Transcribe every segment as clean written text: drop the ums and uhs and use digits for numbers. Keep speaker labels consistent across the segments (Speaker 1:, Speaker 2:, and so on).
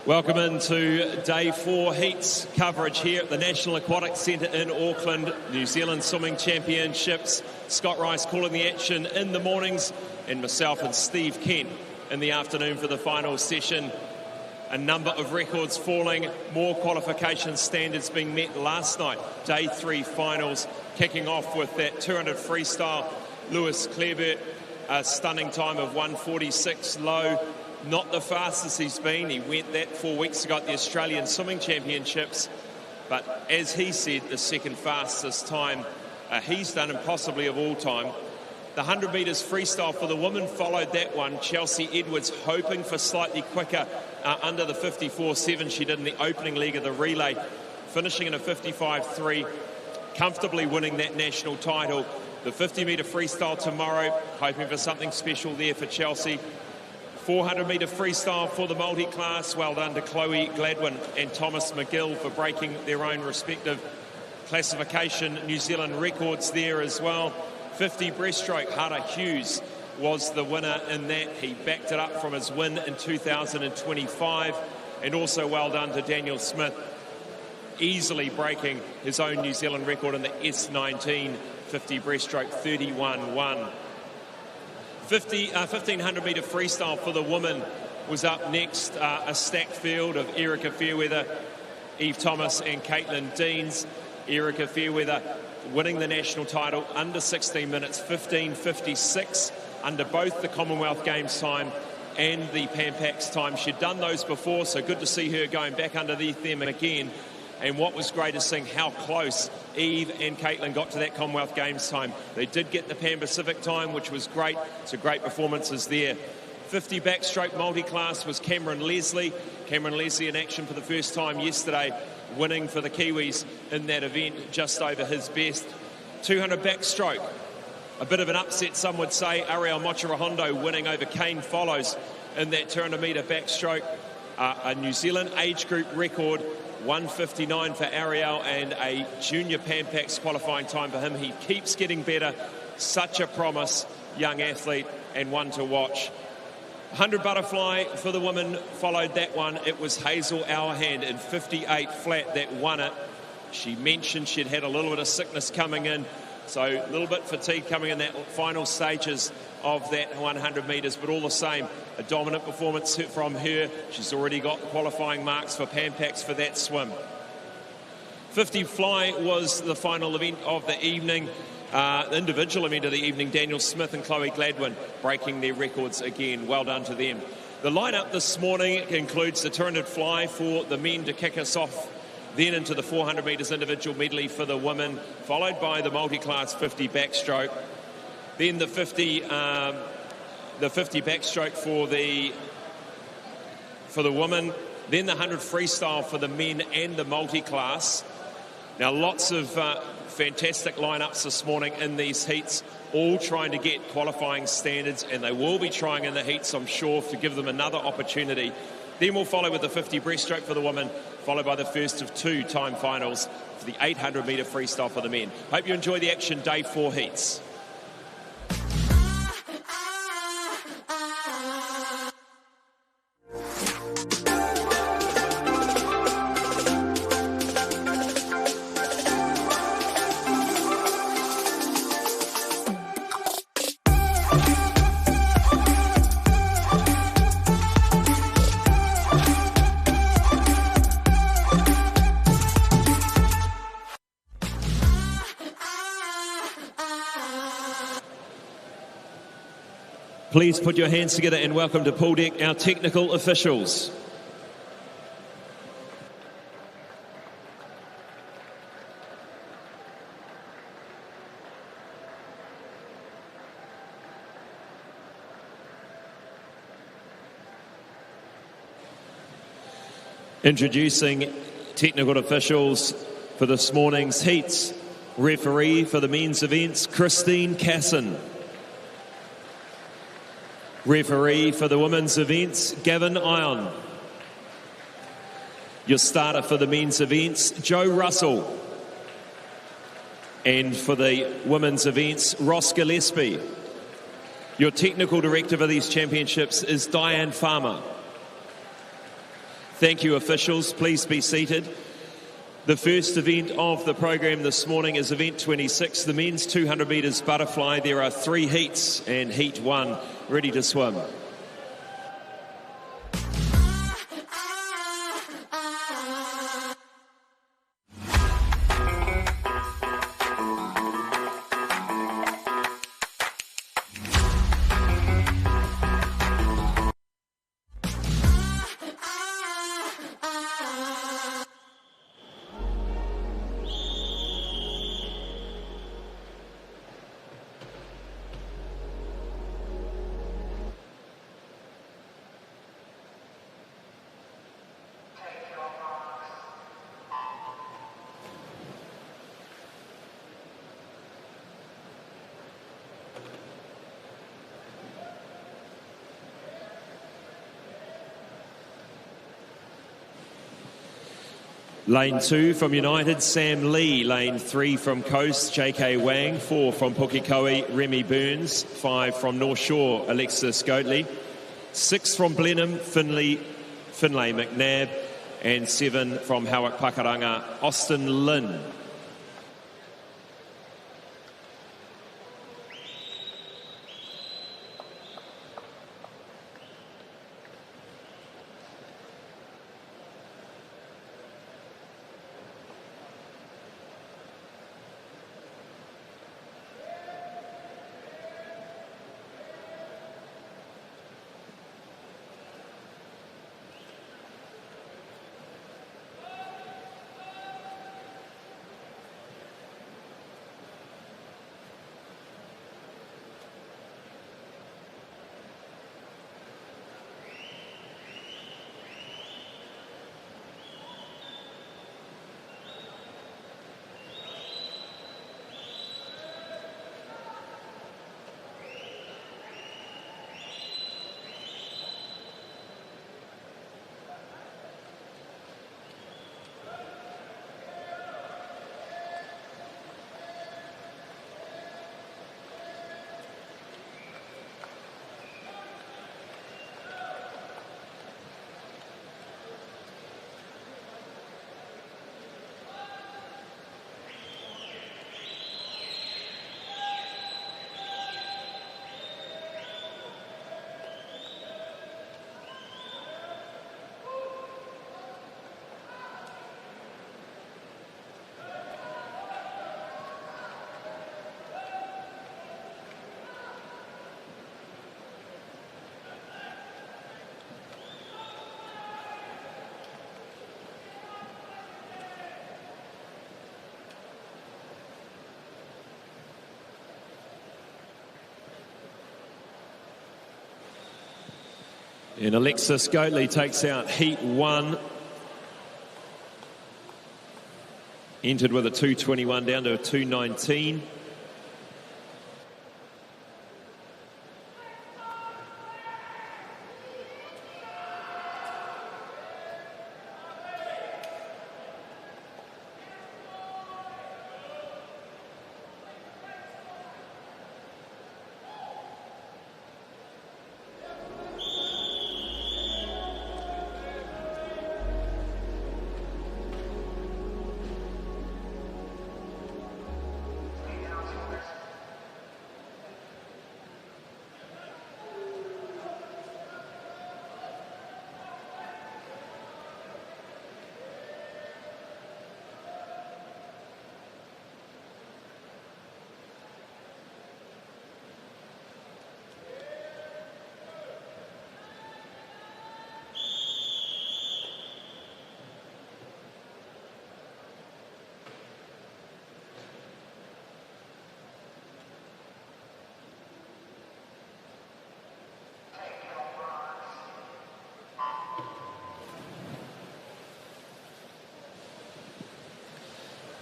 Speaker 1: Welcome into day 4 heats coverage here at the National Aquatic Centre in Auckland. New Zealand Swimming Championships. Scott Rice calling the action in the mornings, and myself and Steve Kent in the afternoon for the final session. A number of records falling, more qualification standards being met last night. Day 3 finals kicking off with that 200 freestyle. Lewis Clareburt, a stunning time of 1:46 low. Not the fastest he's been. He went that 4 weeks ago at the Australian Swimming Championships. But as he said, the second fastest time he's done, and possibly of all time. The 100 metres freestyle for the women followed that one. Chelsea Edwards hoping for slightly quicker under the 54.7 she did in the opening leg of the relay, finishing in a 55.3, comfortably winning that national title. The 50 metre freestyle tomorrow, hoping for something special there for Chelsea. 400 metre freestyle for the multi-class. Well done to Chloe Gladwin and Thomas McGill for breaking their own respective classification New Zealand records there as well. 50 breaststroke, Hara Hughes was the winner in that. He backed it up from his win in 2025. And also well done to Daniel Smith, easily breaking his own New Zealand record in the S19 50 breaststroke, 31.1. 1500 metre freestyle for the women was up next. A stacked field of Erica Fairweather, Eve Thomas and Caitlin Deans. Erica Fairweather winning the national title under 16 minutes, 15:56, under both the Commonwealth Games time and the Pan Pacs time. She'd done those before, so good to see her going back underneath them again. And what was great is seeing how close Eve and Caitlin got to that Commonwealth Games time. They did get the Pan Pacific time, which was great. So great performances there. 50 backstroke multi-class was Cameron Leslie. Cameron Leslie in action for the first time yesterday, winning for the Kiwis in that event, just over his best. 200 backstroke, a bit of an upset, some would say. Ariel Mochirahondo winning over Kane Follows in that 200 metre backstroke. A New Zealand age group record, 1:59 for Ariel, and a junior Pan Pacs qualifying time for him. He keeps getting better. Such a promise, young athlete, and one to watch. 100 butterfly for the women followed that one. It was Hazel Hourhand in 58 flat that won it. She mentioned she'd had a little bit of sickness coming in, so a little bit fatigued coming in that final stages of that 100 metres, but all the same, a dominant performance from her. She's already got qualifying marks for Pan Pacs for that swim. 50 fly was the final event of the evening. The individual event of the evening, Daniel Smith and Chloe Gladwin breaking their records again. Well done to them. The lineup this morning includes the 200 fly for the men to kick us off, then into the 400 metres individual medley for the women, followed by the multi-class 50 backstroke. Then the 50 backstroke for the women. Then the 100 freestyle for the men and the multi-class. Now lots of fantastic lineups this morning in these heats, all trying to get qualifying standards, and they will be trying in the heats, I'm sure, to give them another opportunity. Then we'll follow with the 50 breaststroke for the women, followed by the first of 2 time finals for the 800 metre freestyle for the men. Hope you enjoy the action, day 4 heats. Please put your hands together and welcome to pool deck our technical officials. Introducing technical officials for this morning's heats. Referee for the men's events, Christine Casson. Referee for the women's events, Gavin Ion. Your starter for the men's events, Joe Russell. And for the women's events, Ross Gillespie. Your technical director for these championships is Diane Farmer. Thank you, officials. Please be seated. The first event of the program this morning is event 26, the men's 200 metres butterfly. There are 3 heats and heat 1 ready to swim. Lane 2 from United, Sam Lee. Lane 3 from Coast, JK Wang. 4 from Pukekohe, Remy Burns. 5 from North Shore, Alexis Goatley. 6 from Blenheim, Finlay McNabb. And 7 from Howick Pakaranga, Austin Lynn. And Alexis Goatley takes out heat 1. Entered with a 2:21 down to a 2:19.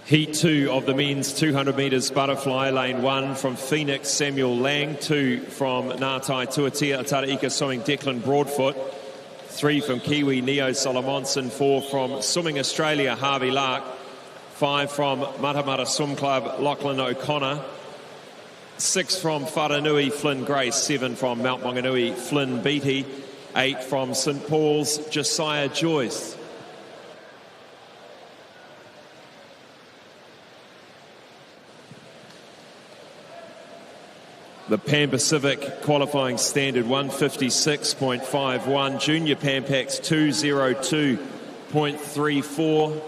Speaker 1: Heat 2 of the men's 200 metres butterfly, lane 1 from Phoenix, Samuel Lang. 2 from Ngātai Tuatea Ataraika swimming, Declan Broadfoot. 3 from Kiwi, Neo Solomonson. 4 from Swimming Australia, Harvey Lark. 5 from Matamata Swim Club, Lachlan O'Connor. 6 from Wharanui, Flynn Grace. 7 from Mount Maunganui, Flynn Beattie. 8 from St Paul's, Josiah Joyce. The Pan Pacific qualifying standard 156.51, Junior Pan Pacs 202.34.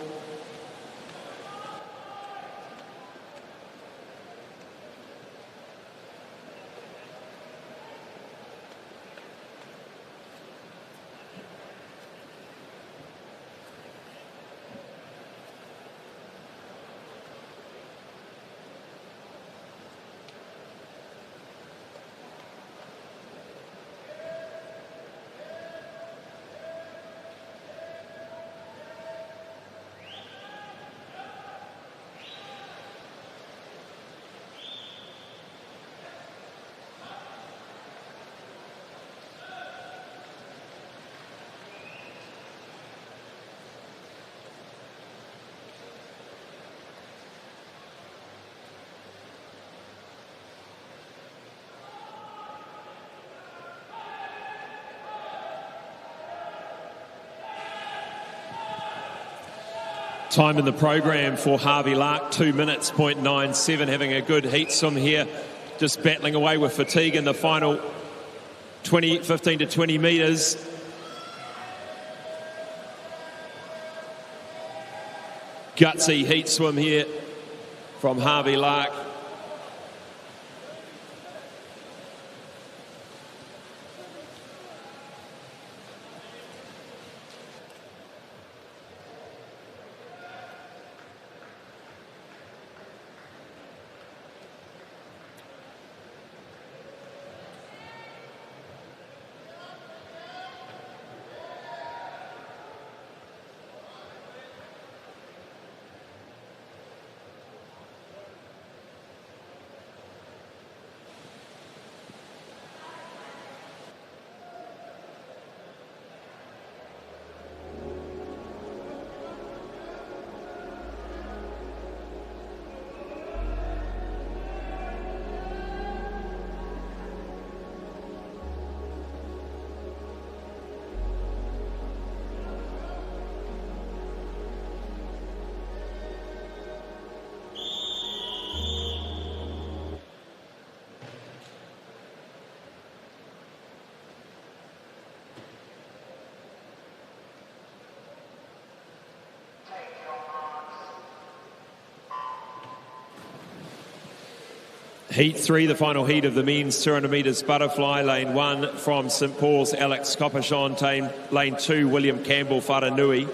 Speaker 1: Time in the program for Harvey Lark, 2 minutes, 0.97, having a good heat swim here, just battling away with fatigue in the final 15 to 20 metres. Gutsy heat swim here from Harvey Lark. Heat 3, the final heat of the men's 200 metres butterfly. Lane 1 from St Paul's, Alex Kopachon. Lane 2, William Campbell, Wharanui.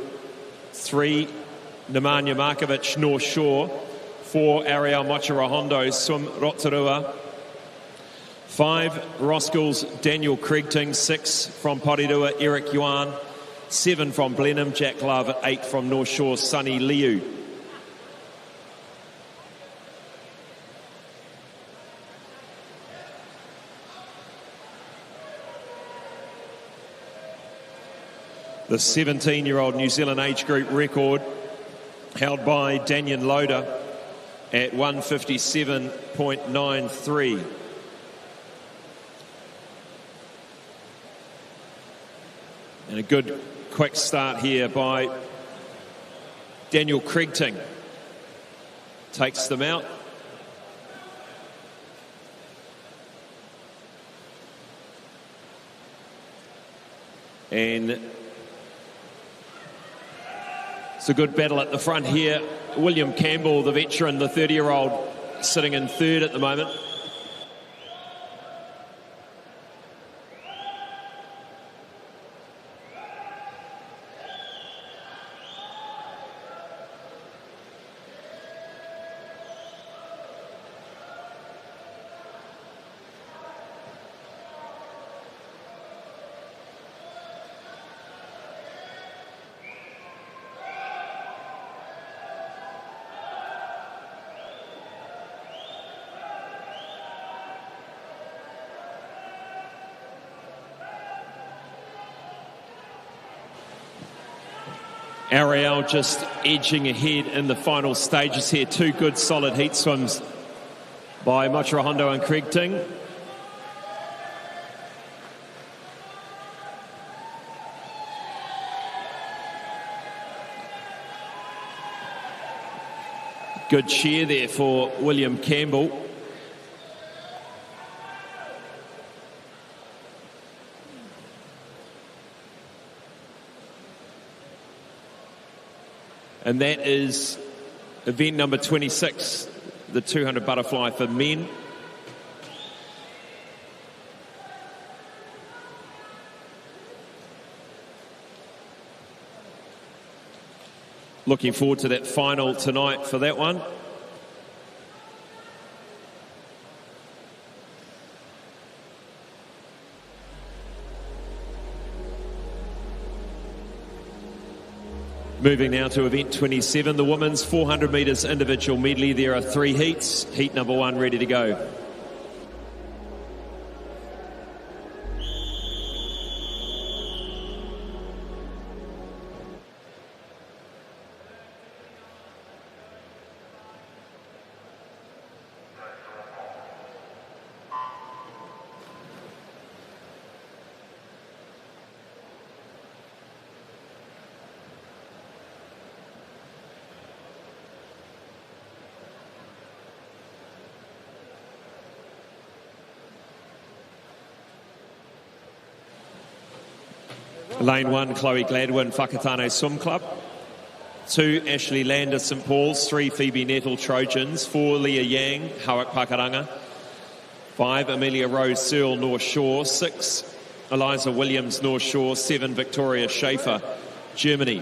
Speaker 1: 3, Nemanja Markovic, North Shore. 4, Ariel Mochirahondo, Swim Rotorua. 5, Roskills, Daniel Kriegting. 6 from Porirua, Eric Yuan. 7 from Blenheim, Jack Love. 8 from North Shore, Sonny Liu. The 17-year-old New Zealand age group record held by Daniel Loader at 157.93. And a good quick start here by Daniel Kriegting. Takes them out. And it's a good battle at the front here. William Campbell, the veteran, the 30-year-old, sitting in third at the moment. Ariel just edging ahead in the final stages here. 2 good solid heat swims by Mochirahondo and Kriegting. Good cheer there for William Campbell. And that is event number 26, the 200 butterfly for men. Looking forward to that final tonight for that one. Moving now to event 27, the women's 400 metres individual medley. There are 3 heats. Heat number 1 ready to go. Lane 1, Chloe Gladwin, Whakatane Swim Club. 2, Ashley Lander, St Paul's. 3, Phoebe Nettle, Trojans. 4, Leah Yang, Hawak Pakaranga. 5, Amelia Rose Searle, North Shore. 6, Eliza Williams, North Shore. 7, Victoria Schaefer, Germany.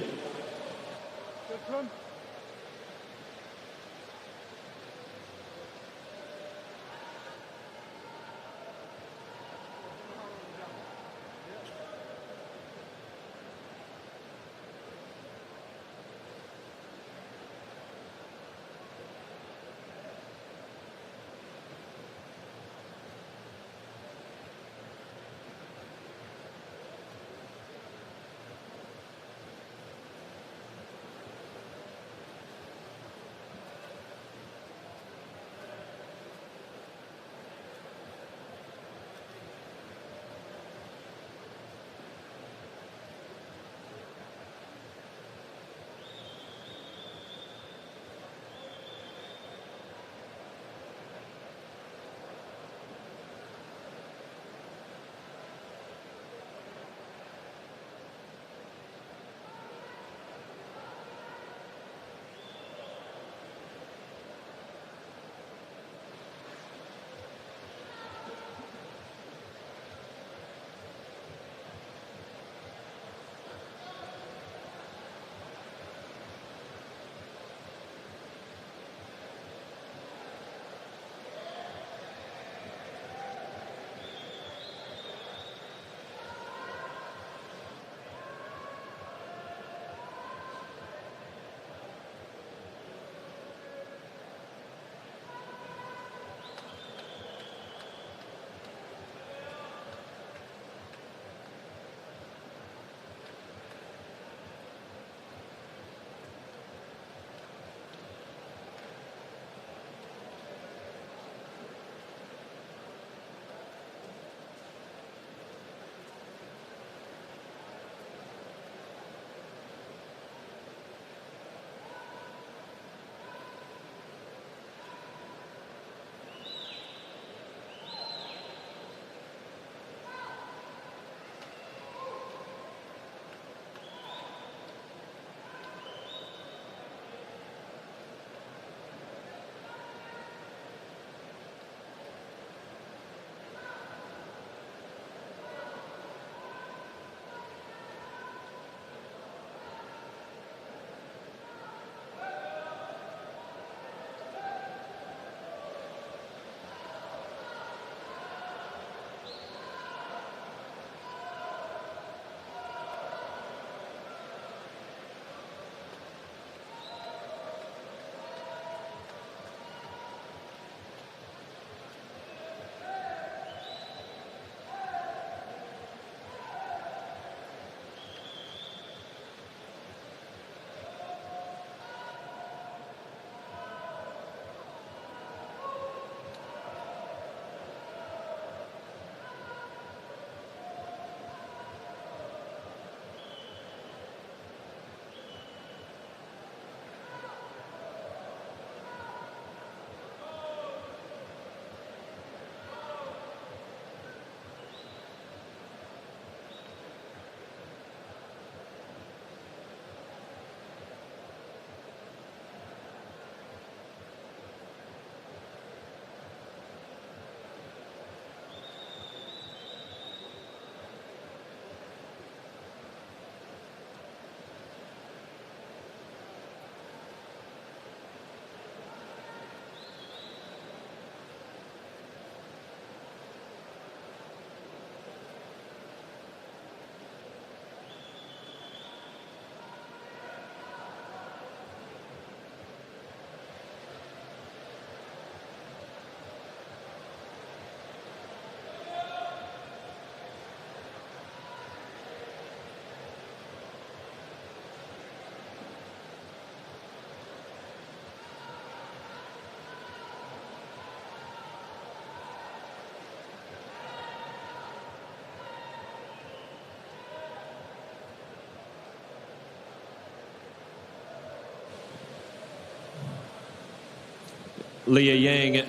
Speaker 1: Leah Yang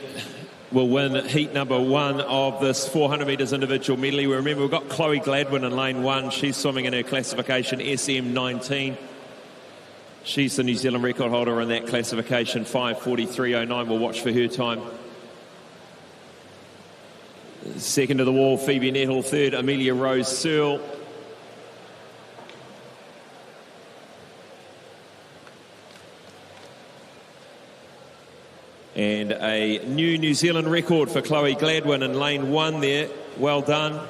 Speaker 1: will win heat number 1 of this 400 metres individual medley. Remember, we've got Chloe Gladwin in lane 1. She's swimming in her classification SM19. She's the New Zealand record holder in that classification, 5:43.09. We'll watch for her time. Second to the wall, Phoebe Nettle. Third, Amelia Rose Searle. And a New Zealand record for Chloe Gladwin in lane 1 there. Well done.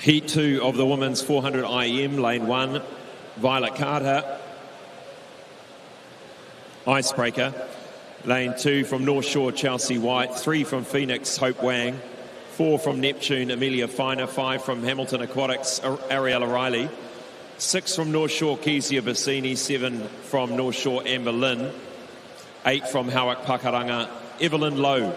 Speaker 1: Heat 2 of the women's 400 IM, lane 1, Violet Carter, Icebreaker. Lane 2 from North Shore, Chelsea White. 3 from Phoenix, Hope Wang. 4 from Neptune, Amelia Finer. 5 from Hamilton Aquatics, Ariella Riley. 6 from North Shore, Kezia Bassini. 7 from North Shore, Amber Lynn. 8 from Howick Pakaranga, Evelyn Lowe.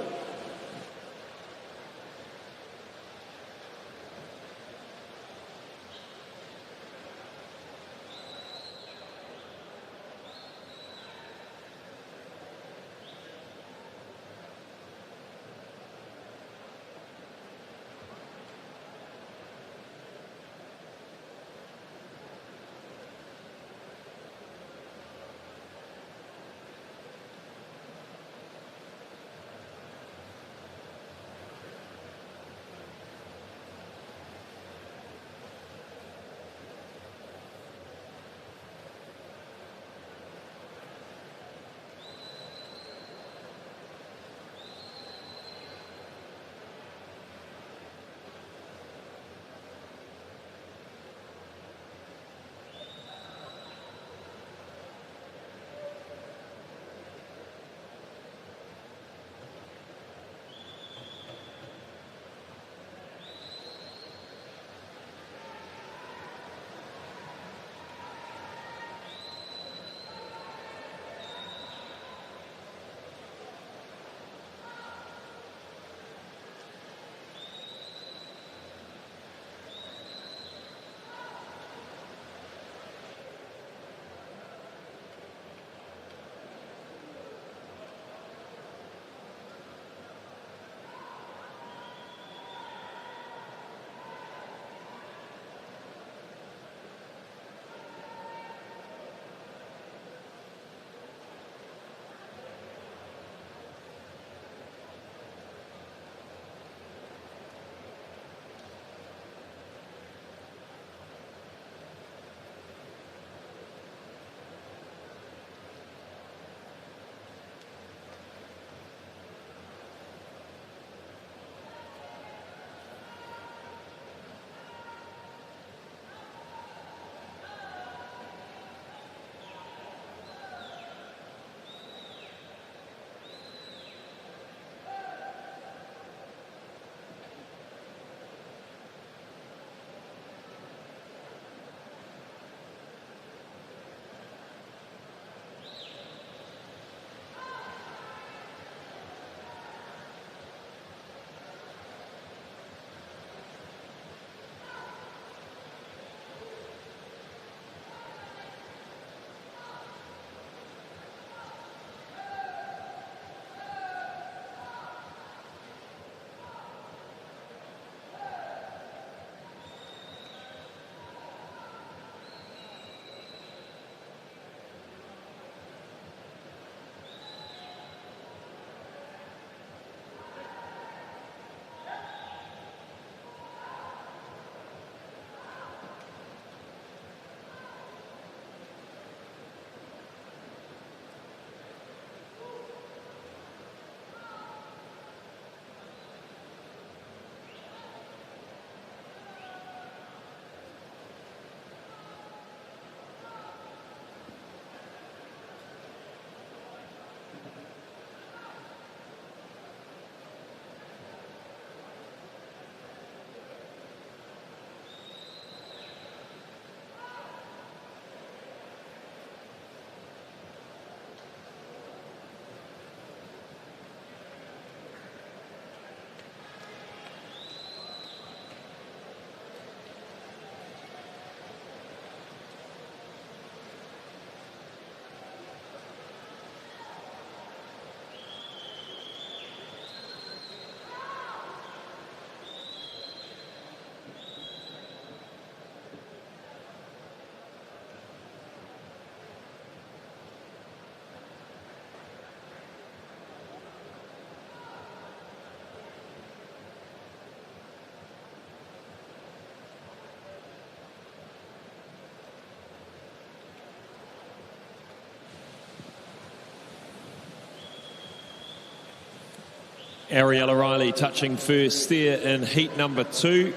Speaker 1: Ariella Riley touching first there in heat number 2.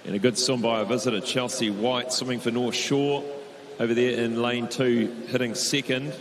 Speaker 1: And a good swim by a visitor, Chelsea White, swimming for North Shore over there in lane 2, hitting second.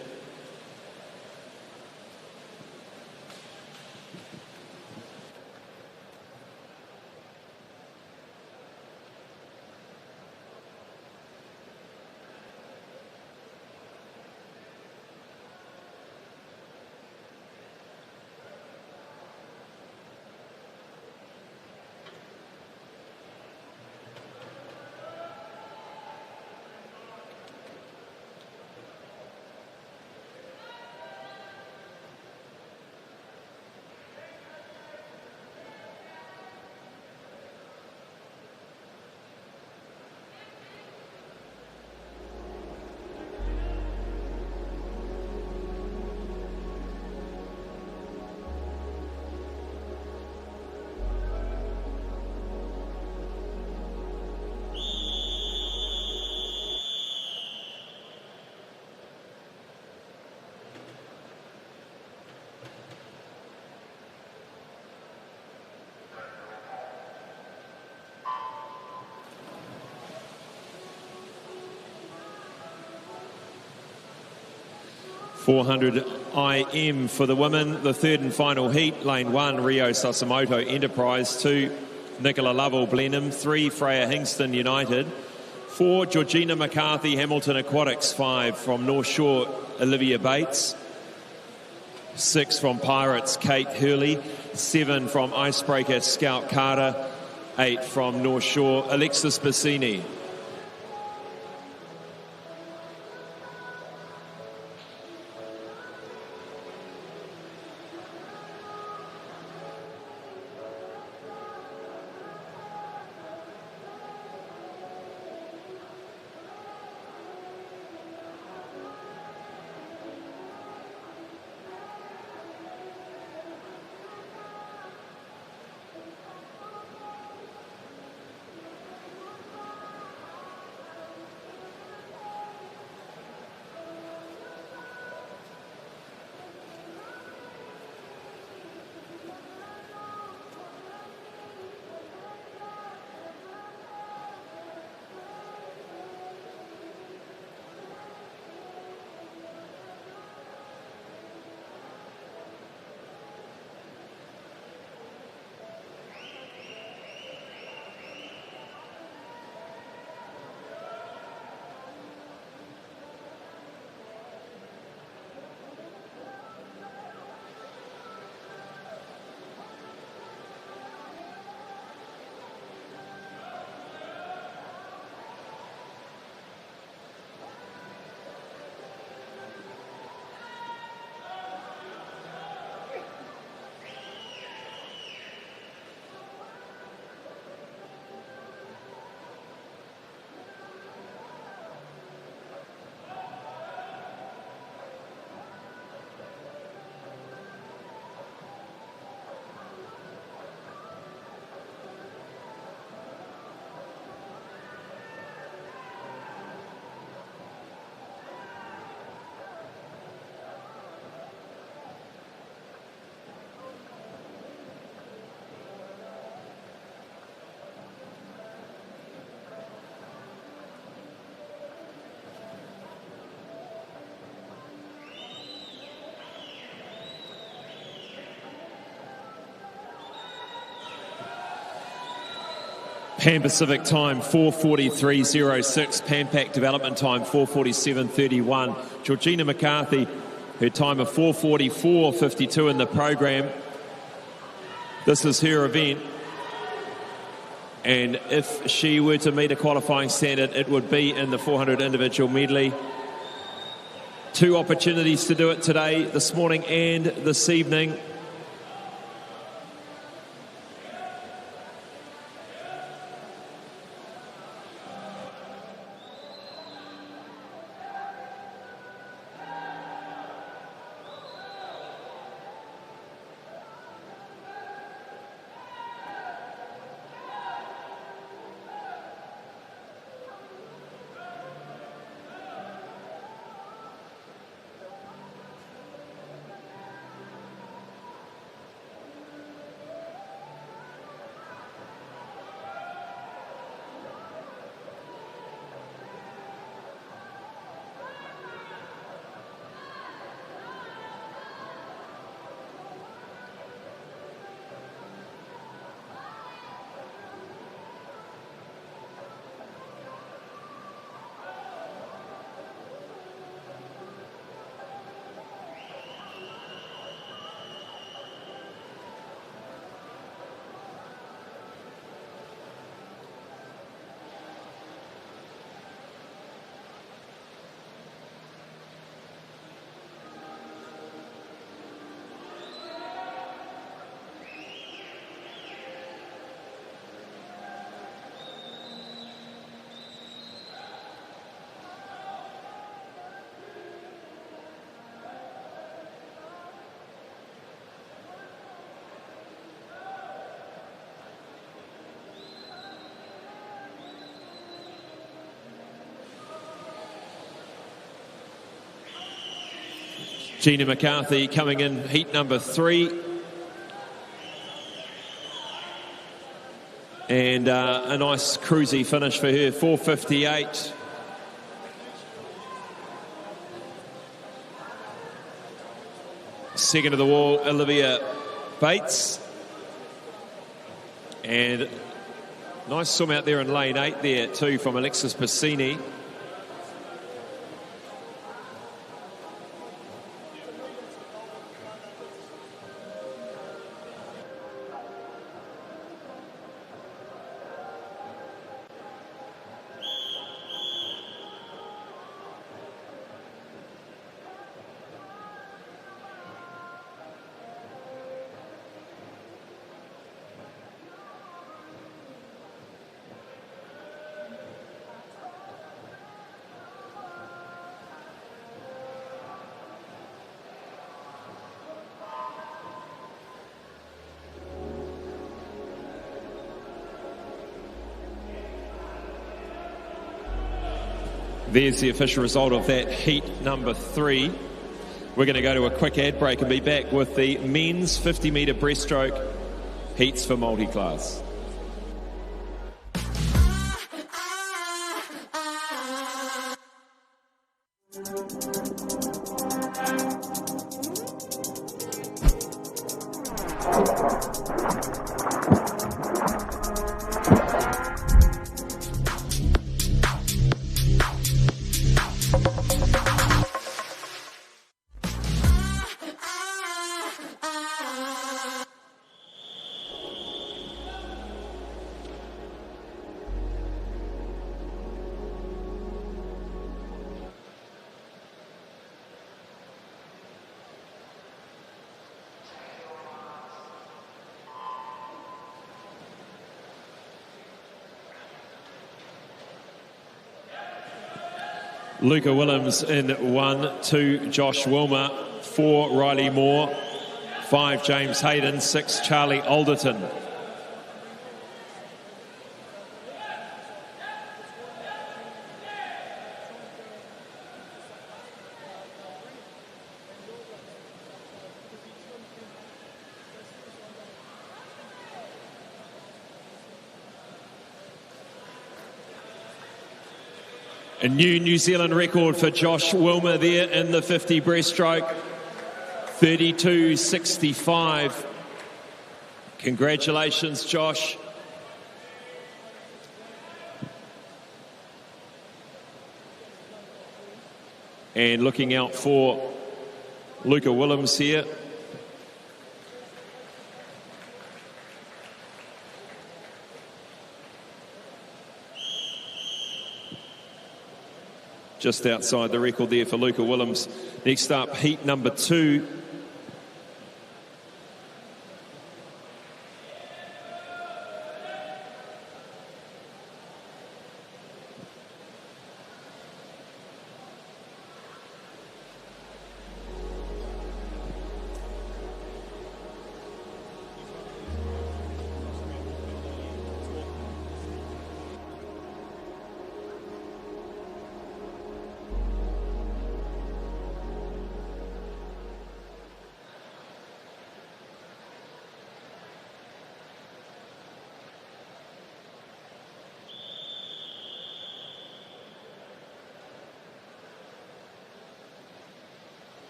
Speaker 1: .400 IM for the women, the third and final heat. Lane 1, Rio Sasimoto Enterprise. 2, Nicola Lovell Blenheim. 3, Freya Hingston United. 4, Georgina McCarthy Hamilton Aquatics. 5, from North Shore, Olivia Bates. 6, from Pirates, Kate Hurley. 7, from Icebreaker, Scout Carter. 8, from North Shore, Alexis Bassini. Pan Pacific time 4:43.06. Pan Pac development time 4:47.31. Georgina McCarthy, her time of 4:44.52 in the program. This is her event, and if she were to meet a qualifying standard, it would be in the 400 individual medley. 2 opportunities to do it today, this morning and this evening. Gina McCarthy coming in heat number 3. And a nice cruisy finish for her, 4:58. Second of the wall, Olivia Bates. And nice swim out there in lane 8 there too from Alexis Bassini. There's the official result of that heat number 3. We're going to go to a quick ad break and be back with the men's 50-metre breaststroke heats for multiclass. Luca Willems in 1, 2 Josh Wilmer, 4 Riley Moore, 5 James Hayden, 6 Charlie Alderton. A new New Zealand record for Josh Wilmer there in the 50 breaststroke, 32.65. Congratulations, Josh. And looking out for Luca Willems here. Just outside the record there for Luca Willems. Next up, heat number 2.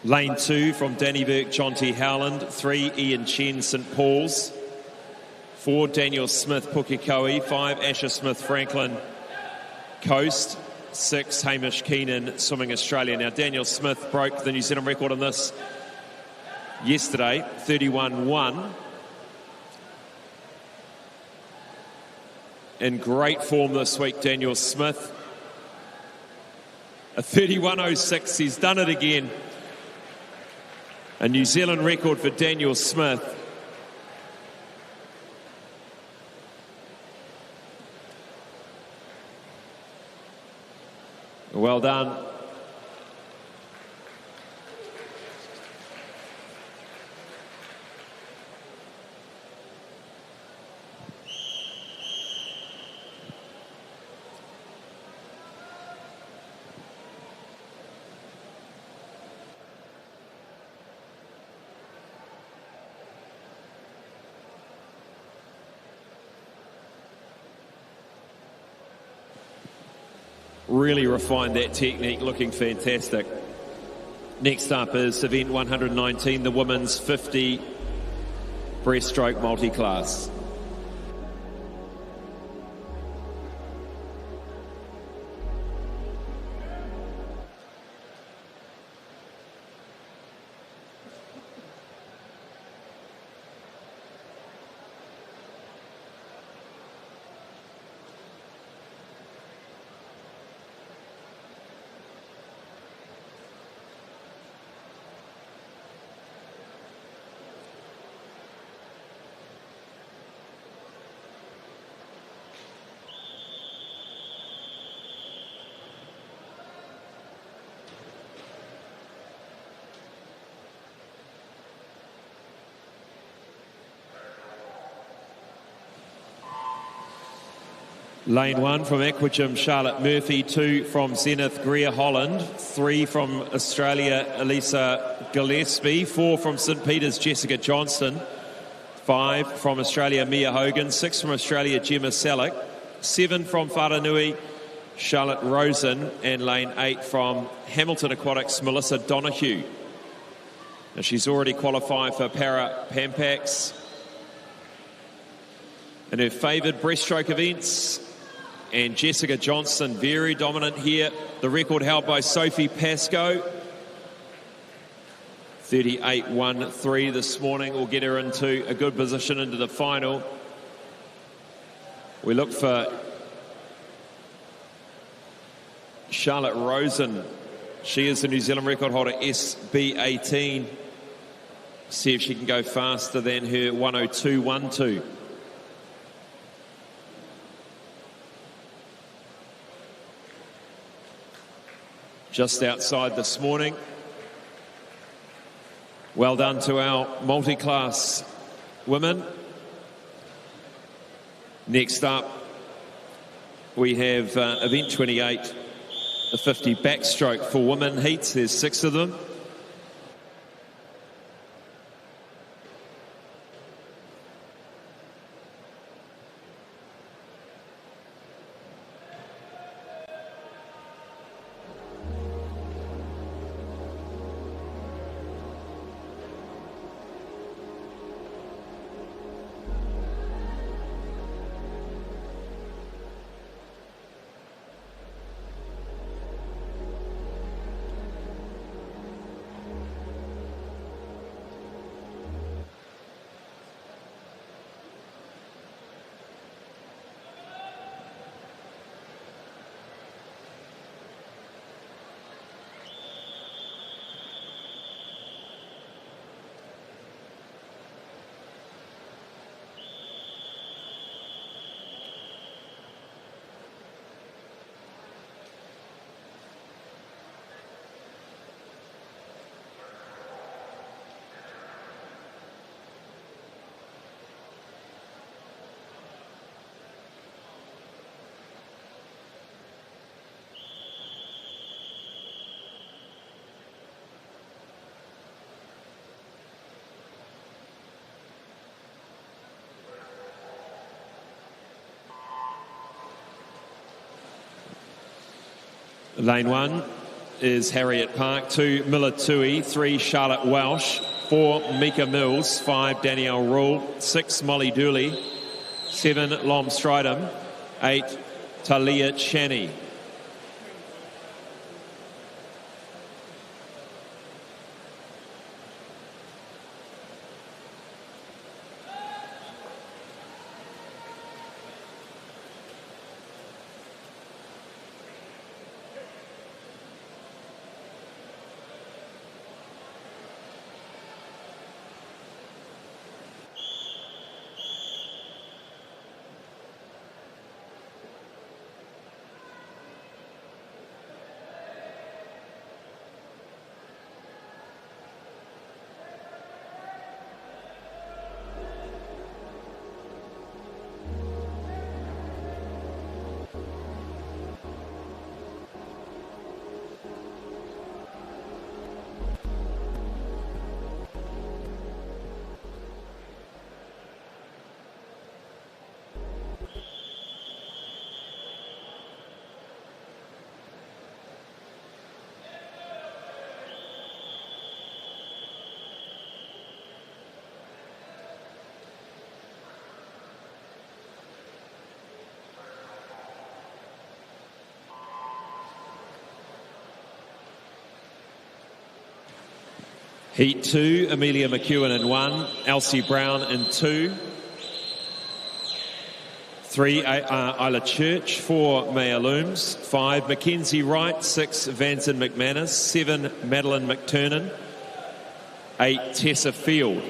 Speaker 1: Lane 2 from Danny Burke, John T. Howland. 3, Ian Chen, St Paul's. 4, Daniel Smith, Pukekohe. 5, Asher Smith, Franklin, Coast. 6, Hamish Keenan, Swimming Australia. Now, Daniel Smith broke the New Zealand record on this yesterday, 31.1. In great form this week, Daniel Smith. A 31.06, he's done it again. A New Zealand record for Daniel Smith. Well done. really refined that technique, looking fantastic. Next up is event 119, the women's 50 breaststroke multiclass. Lane 1 from Aquatic, Charlotte Murphy. 2 from Zenith, Greer Holland. 3 from Australia, Elisa Gillespie. 4 from St Peters, Jessica Johnston. 5 from Australia, Mia Hogan. 6 from Australia, Gemma Selleck. 7 from Whanganui, Charlotte Rosen. And lane 8 from Hamilton Aquatics, Melissa Donoghue. Now she's already qualified for Para Pampax in her favoured breaststroke events. And Jessica Johnston, very dominant here. The record held by Sophie Pascoe. 38.13 this morning will get her into a good position into the final. We look for Charlotte Rosen. She is the New Zealand record holder, SB18. See if she can go faster than her 102.12. Just outside this morning. Well done to our multi-class women. Next up, we have event 28, the 50 backstroke for women heats. There's 6 of them. Lane 1 is Harriet Park. 2, Miller Tui. 3, Charlotte Welsh. 4, Mika Mills. 5, Danielle Rule. 6, Molly Dooley. 7, Lom Stridham. 8, Talia Chaney. Heat 2, Amelia McEwen in 1, Elsie Brown in 2. 3, Isla Church. 4, Maya Looms. 5, Mackenzie Wright. 6, Vanson McManus. 7, Madeline McTurnan. 8, Tessa Field.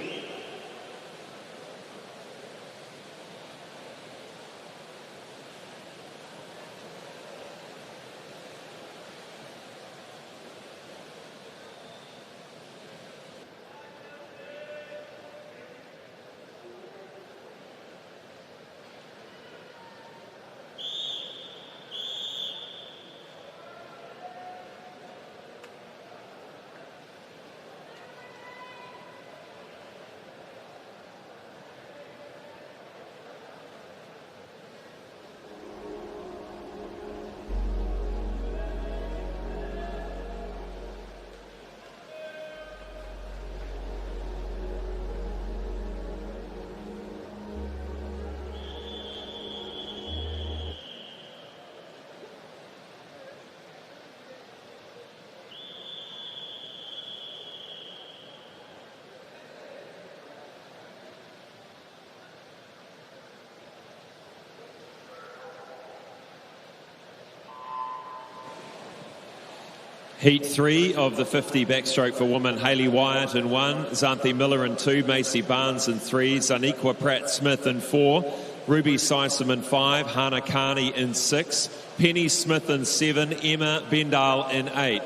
Speaker 1: Heat 3 of the 50 backstroke for women, Hayley Wyatt in 1, Xanthi Miller in 2, Macy Barnes in 3, Zaniqua Pratt-Smith in 4, Ruby Sysom in 5, Hannah Carney in 6, Penny Smith in 7, Emma Bendal in 8.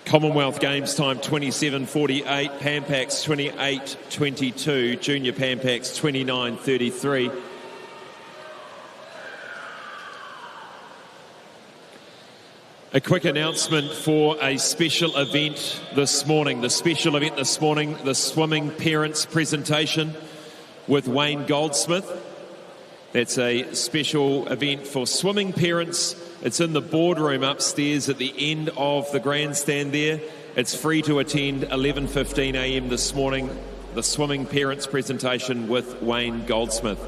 Speaker 1: Commonwealth Games time 27:48, Pampax 28:22, Junior Pampax 29:33. A quick announcement for a special event this morning. The special event this morning, the swimming parents presentation with Wayne Goldsmith. That's a special event for swimming parents. It's in the boardroom upstairs at the end of the grandstand there. It's free to attend, 11:15 a.m. this morning, the swimming parents presentation with Wayne Goldsmith.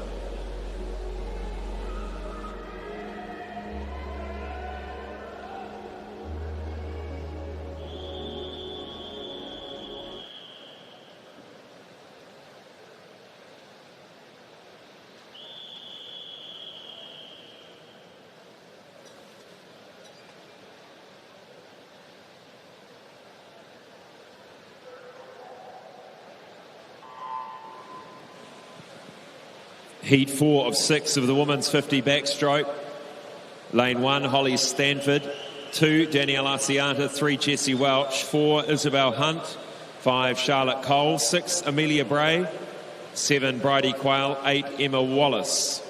Speaker 1: Heat 4 of 6 of the women's 50 backstroke. Lane 1, Holly Stanford. 2, Danielle Asiata. 3, Jessie Welch. 4, Isabel Hunt. 5, Charlotte Cole. 6, Amelia Bray. 7, Bridie Quayle. 8, Emma Wallace.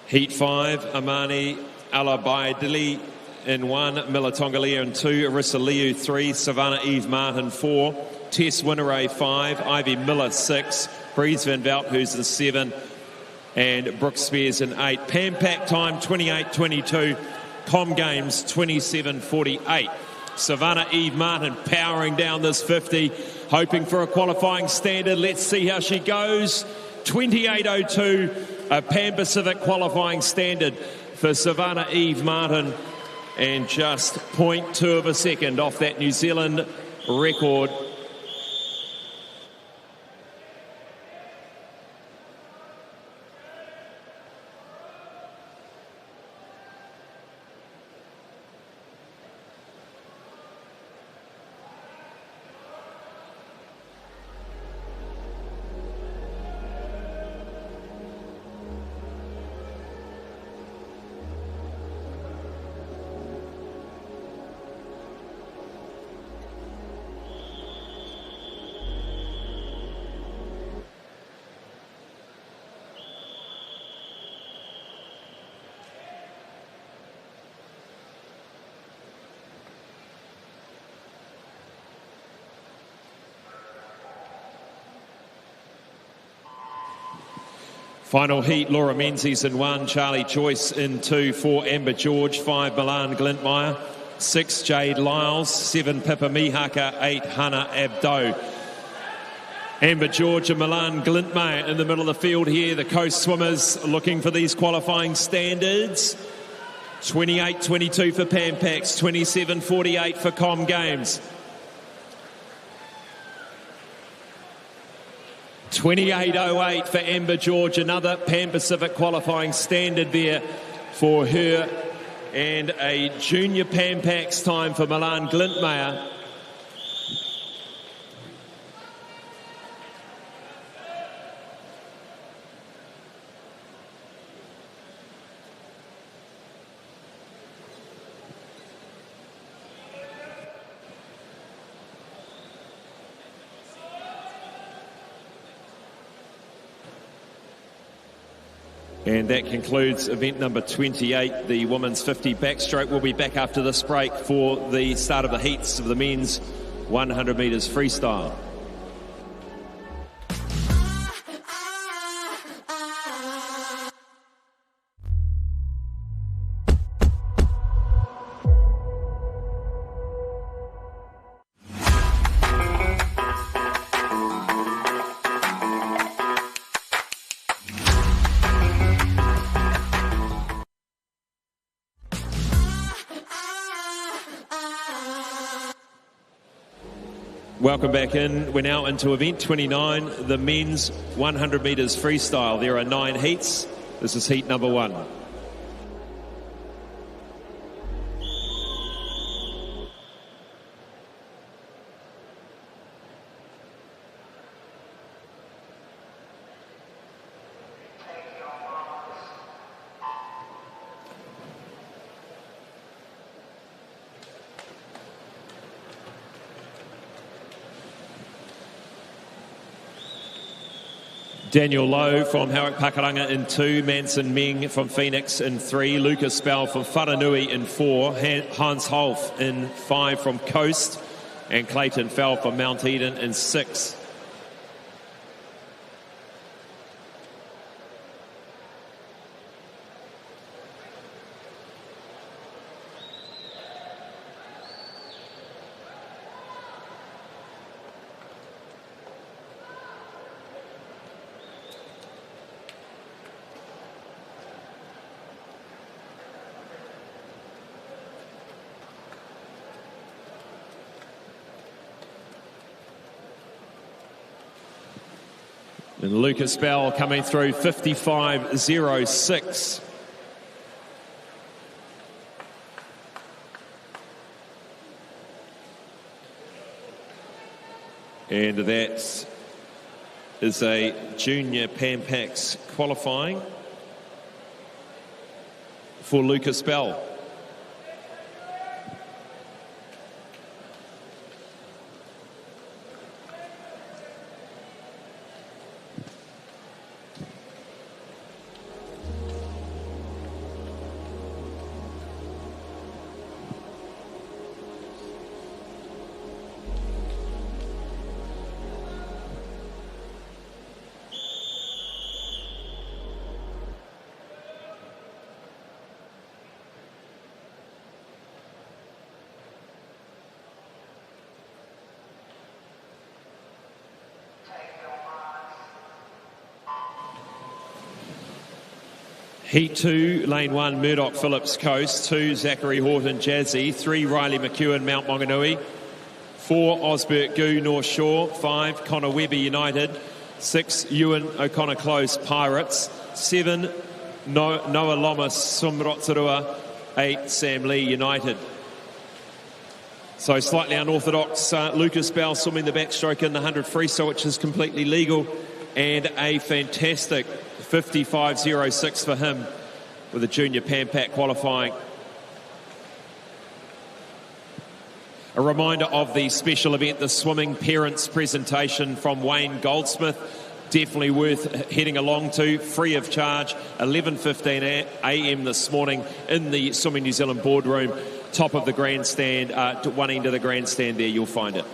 Speaker 1: Heat 5, Amani Alabaidili in 1, Mila Tongalia in 2, Arissa Liu 3, Savannah Eve Martin 4, Tess Winneray 5, Ivy Miller 6, Breeze Van Velthuis in 7, and Brooke Spears in 8. Pampac time 28:22, Com Games 27:48. Savannah Eve Martin powering down this 50, hoping for a qualifying standard. Let's see how she goes. 28:02, a Pan Pacific qualifying standard for Savannah Eve Martin. and just 0.2 of a second off that New Zealand record. Final heat, Laura Menzies in 1, Charlie Joyce in 2, 4, Amber George, 5, Milan Glintmeyer, 6, Jade Lyles, 7, Pippa Mihaka, 8, Hannah Abdo. Amber George and Milan Glintmeyer in the middle of the field here. The coast swimmers looking for these qualifying standards. 28.22 for Pampax, 27.48 for Com Games. 28.08 for Amber George, another Pan Pacific qualifying standard there for her, and a junior Pampax time for Milan Glintmeyer. And that concludes event number 28, the women's 50 backstroke. We'll be back after this break for the start of the heats of the men's 100 metres freestyle. Welcome back in. We're now into event 29, the men's 100 metres freestyle. There are 9 heats. This is heat number 1. Daniel Lowe from Howick Pakuranga in 2, Manson Meng from Phoenix in 3, Lucas Bell from Whananui in 4, Hans Holf in 5 from Coast, and Clayton Fell from Mount Eden in 6. And Lucas Bell coming through 55.06. And that is a junior Pampax qualifying for Lucas Bell. Heat 2, Lane 1, Murdoch Phillips Coast. 2, Zachary Horton Jazzy. 3, Riley McEwen Mount Maunganui. 4, Osbert Goo North Shore. 5, Connor Webber United. 6, Ewan O'Connor Close Pirates. 7, Noah Lomas Sumrotsarua. 8, Sam Lee United. So slightly unorthodox, Lucas Bell swimming the backstroke in the 100 freestyle, which is completely legal, and a fantastic 55.06 for him with the junior Pan Pac qualifying. A reminder of the special event, the swimming parents presentation from Wayne Goldsmith. Definitely worth heading along to, free of charge, 11:15 a.m. this morning in the Swimming New Zealand boardroom, top of the grandstand, to one end of the grandstand there, you'll find it.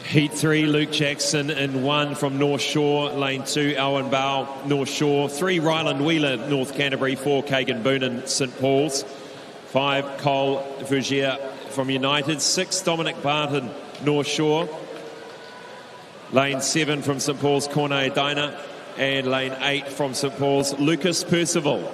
Speaker 1: Heat 3, Luke Jackson in 1 from North Shore. Lane 2, Owen Bow, North Shore. 3, Ryland Wheeler, North Canterbury. 4, Kagan Boonen, St Paul's. 5, Cole Vergier from United. 6, Dominic Barton, North Shore. Lane 7 from St Paul's, Cornet Dina. And lane 8 from St Paul's, Lucas Percival.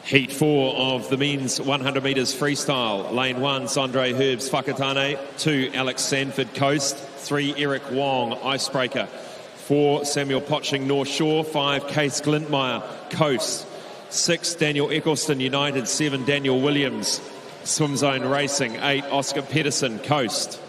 Speaker 1: Heat 4 of the men's 100 metres freestyle. Lane 1, Sondre Herbs Whakatane. 2, Alex Sanford Coast. 3, Eric Wong Icebreaker. 4, Samuel Potching North Shore. 5, Case Glintmeyer Coast. 6, Daniel Eccleston United. 7, Daniel Williams Swim Zone Racing. 8, Oscar Pedersen Coast.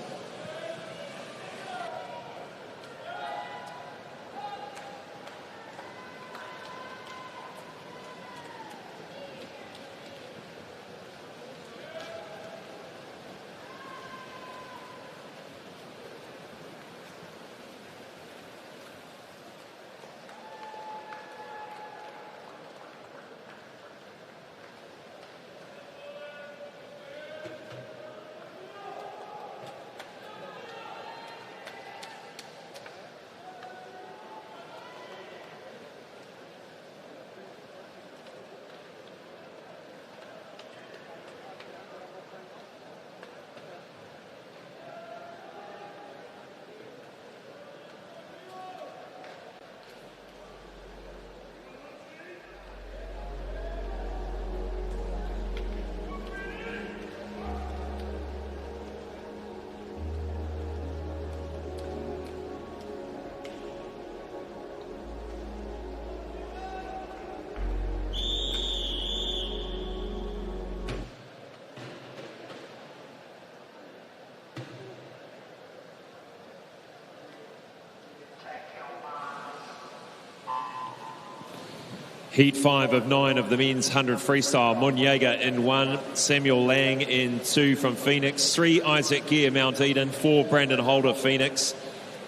Speaker 1: Heat 5 of 9 of the men's 100 freestyle. Munyega in 1, Samuel Lang in 2 from Phoenix, 3 Isaac Gear, Mount Eden, 4 Brandon Holder, Phoenix,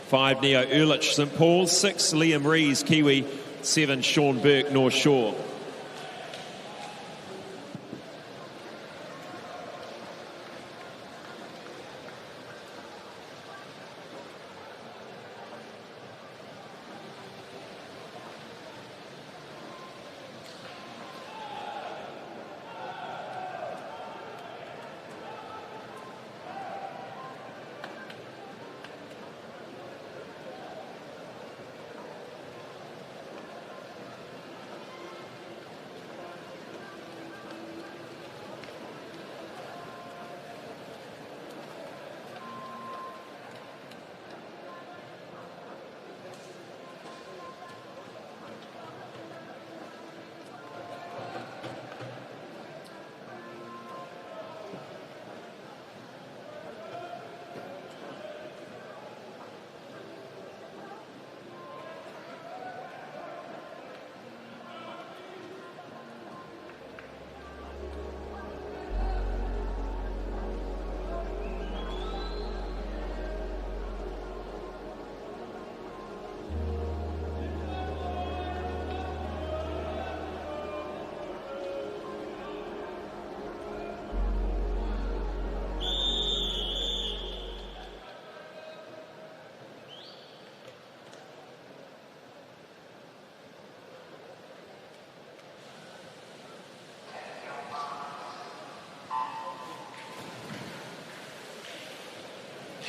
Speaker 1: 5 Neo Ehrlich, St Paul's, 6 Liam Rees, Kiwi, 7 Sean Burke, North Shore.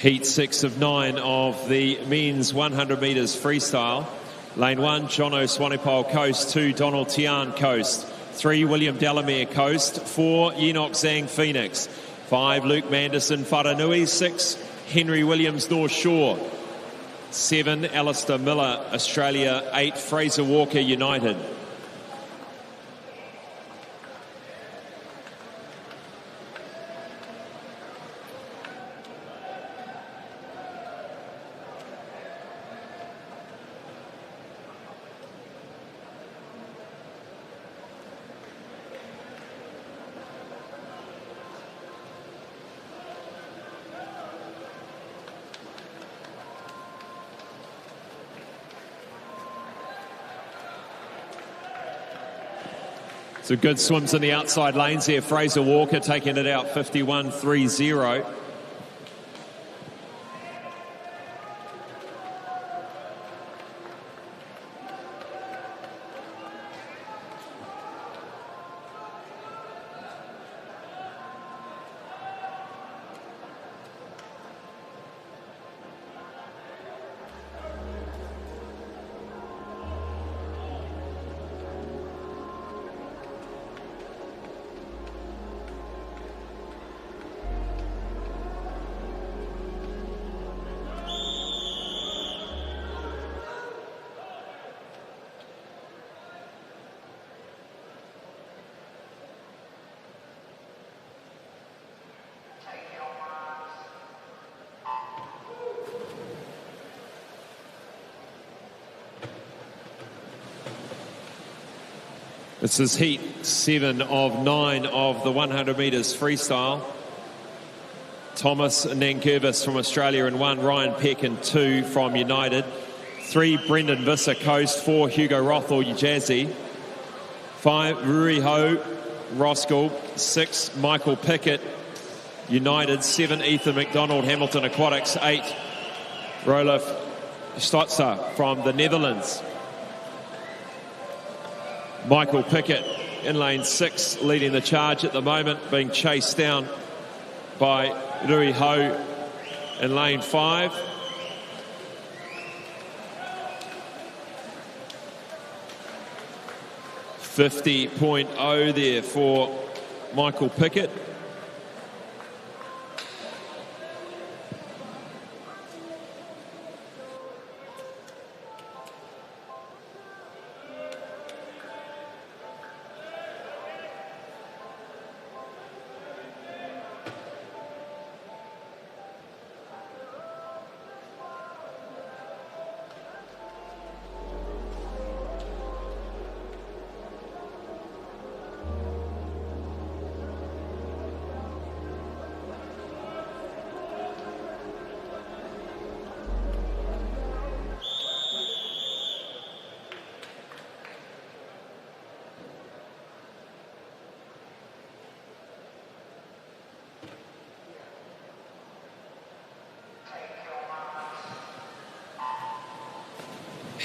Speaker 1: Heat 6 of 9 of the men's 100 metres freestyle. Lane 1, Jono Swanepoel Coast. 2, Donald Tian Coast. 3, William Delamere Coast. 4, Enoch Zhang Phoenix. 5, Luke Manderson Wharanui. 6, Henry Williams North Shore. 7, Alistair Miller Australia. 8, Fraser Walker United. So good swims in the outside lanes here. Fraser Walker taking it out 51.30. This is Heat 7 of 9 of the 100 metres freestyle. Thomas Nankervis from Australia in 1, Ryan Peck in 2 from United. 3, Brendan Visser Coast. 4, Hugo Rothwell Jazzy. 5, Rui Ho Roskell. 6, Michael Pickett United. 7, Ethan McDonald Hamilton Aquatics. 8, Rolf Stotzer from the Netherlands. Michael Pickett in lane 6, leading the charge at the moment, being chased down by Rui Ho in lane 5. .50 there for Michael Pickett.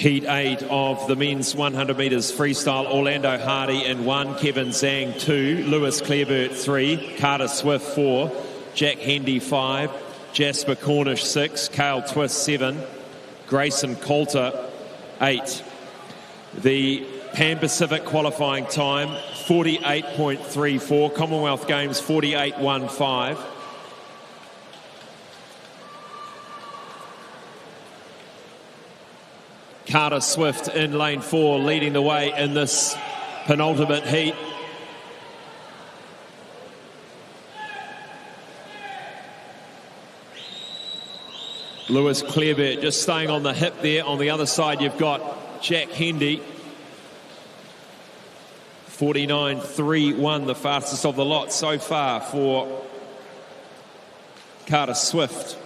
Speaker 1: Heat 8 of the men's 100 metres freestyle. Orlando Hardy in 1, Kevin Zhang 2, Lewis Clareburt 3, Carter Swift 4, Jack Hendy 5, Jasper Cornish 6, Cale Twist 7, Grayson Coulter 8. The Pan Pacific qualifying time 48.34, Commonwealth Games 48.15. Carter Swift in lane 4, leading the way in this penultimate heat. Lewis Clareburt just staying on the hip there. On the other side, you've got Jack Hendy. 49.31, the fastest of the lot so far for Carter Swift.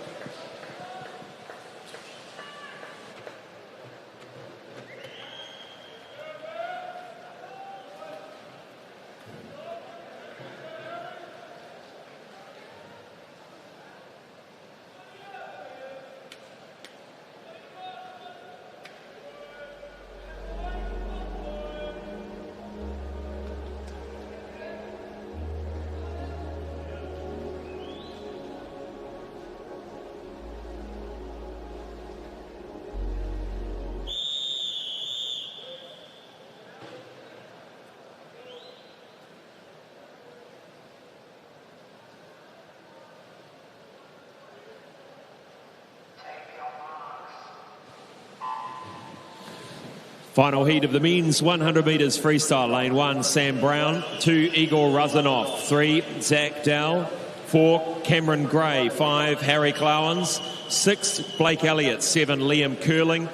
Speaker 1: Final heat of the men's 100 metres freestyle. Lane 1, Sam Brown. 2, Igor Razanov. 3, Zach Dowell. 4, Cameron Gray. 5, Harry Clowens. 6, Blake Elliott. 7, Liam Curling.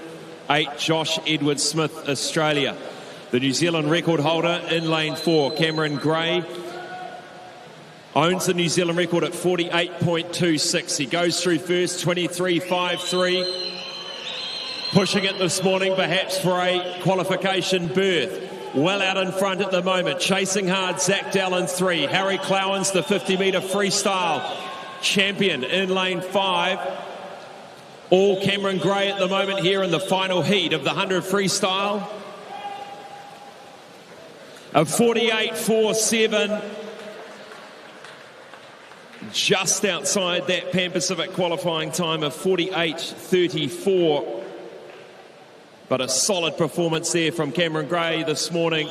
Speaker 1: 8, Josh Edward Smith, Australia. The New Zealand record holder in lane 4, Cameron Gray, owns the New Zealand record at 48.26. He goes through first, 23.53. Pushing it this morning, perhaps for a qualification berth. Well out in front at the moment. Chasing hard, Zach Dowell in 3. Harry Clowens, the 50-metre freestyle champion in lane 5. All Cameron Gray at the moment here in the final heat of the 100 freestyle. Of 48.47. Just outside that Pan Pacific qualifying time of 48.34. But a solid performance there from Cameron Gray this morning.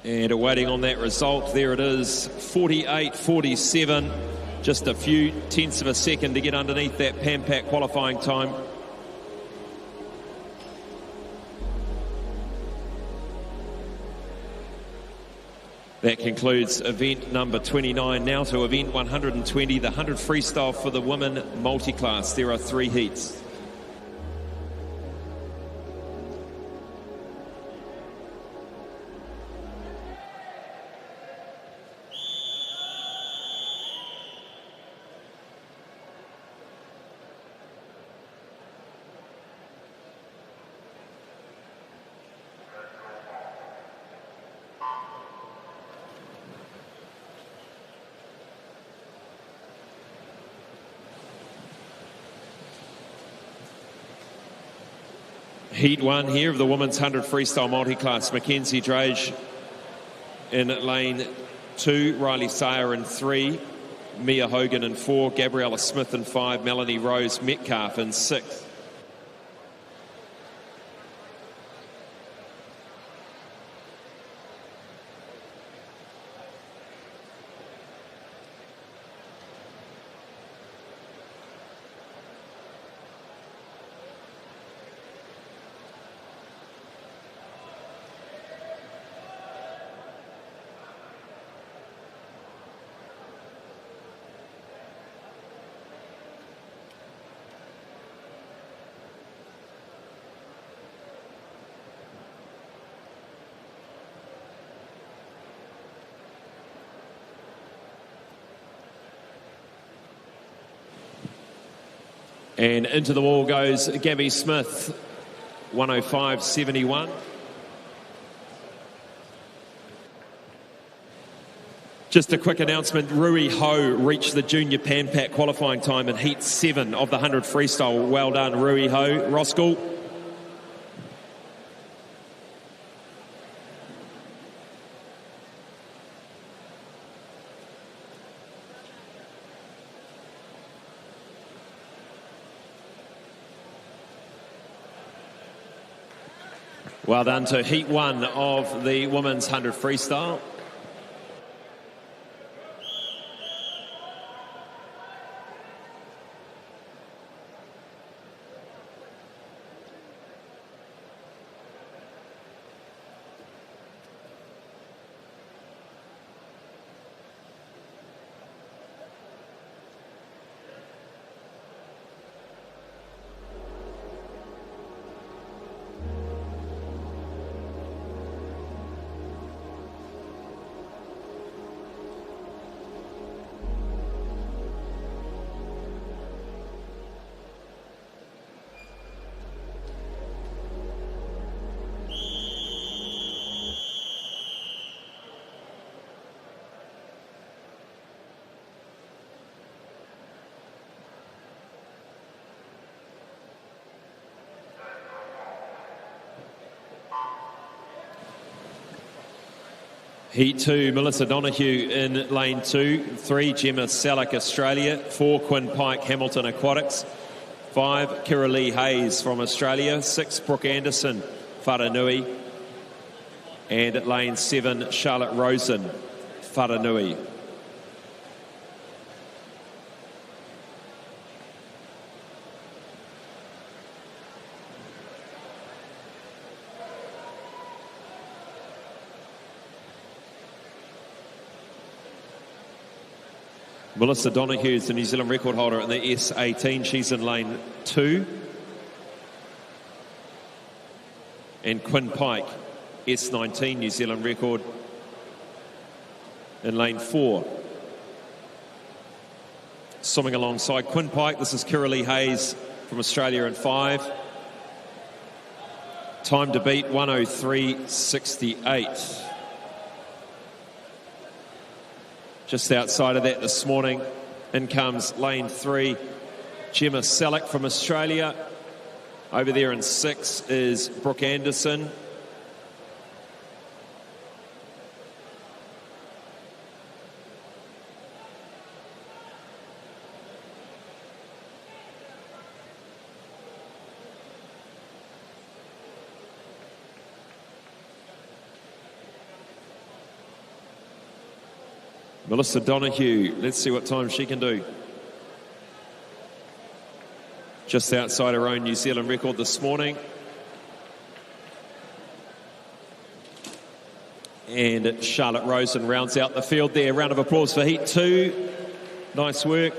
Speaker 1: And awaiting on that result, there it is, 48.47. Just a few tenths of a second to get underneath that Pan Pac qualifying time. That concludes event number 29. Now to event 120, the 100 freestyle for the women multiclass. There are 3 heats. Heat 1 here of the women's 100 freestyle multiclass. Mackenzie Drage in lane 2, Riley Sayer in 3, Mia Hogan in 4, Gabriella Smith in 5, Melanie Rose Metcalf in 6. And into the wall goes Gabby Smith, 105.71. Just a quick announcement, Rui Ho reached the Junior Pan Pac qualifying time in Heat 7 of the 100 freestyle. Well done, Rui Ho. Roskell. Well done to Heat 1 of the women's 100 freestyle. Heat 2, Melissa Donoghue in lane 2. 3, Gemma Selleck, Australia. 4, Quinn Pike, Hamilton Aquatics. 5, Kira Lee Hayes from Australia. 6, Brooke Anderson, Wharanui. And at lane 7, Charlotte Rosen, Wharanui. Melissa Donoghue is the New Zealand record holder in the S18. She's in lane 2. And Quinn Pike, S19, New Zealand record, in lane 4. Swimming alongside Quinn Pike, this is Kira Lee Hayes from Australia in 5. Time to beat, 103.68. Just outside of that this morning, in comes lane 3, Gemma Selleck from Australia. Over there in 6 is Brooke Anderson. Melissa Donoghue, let's see what time she can do. Just outside her own New Zealand record this morning. And Charlotte Rosen rounds out the field there. Round of applause for Heat 2. Nice work.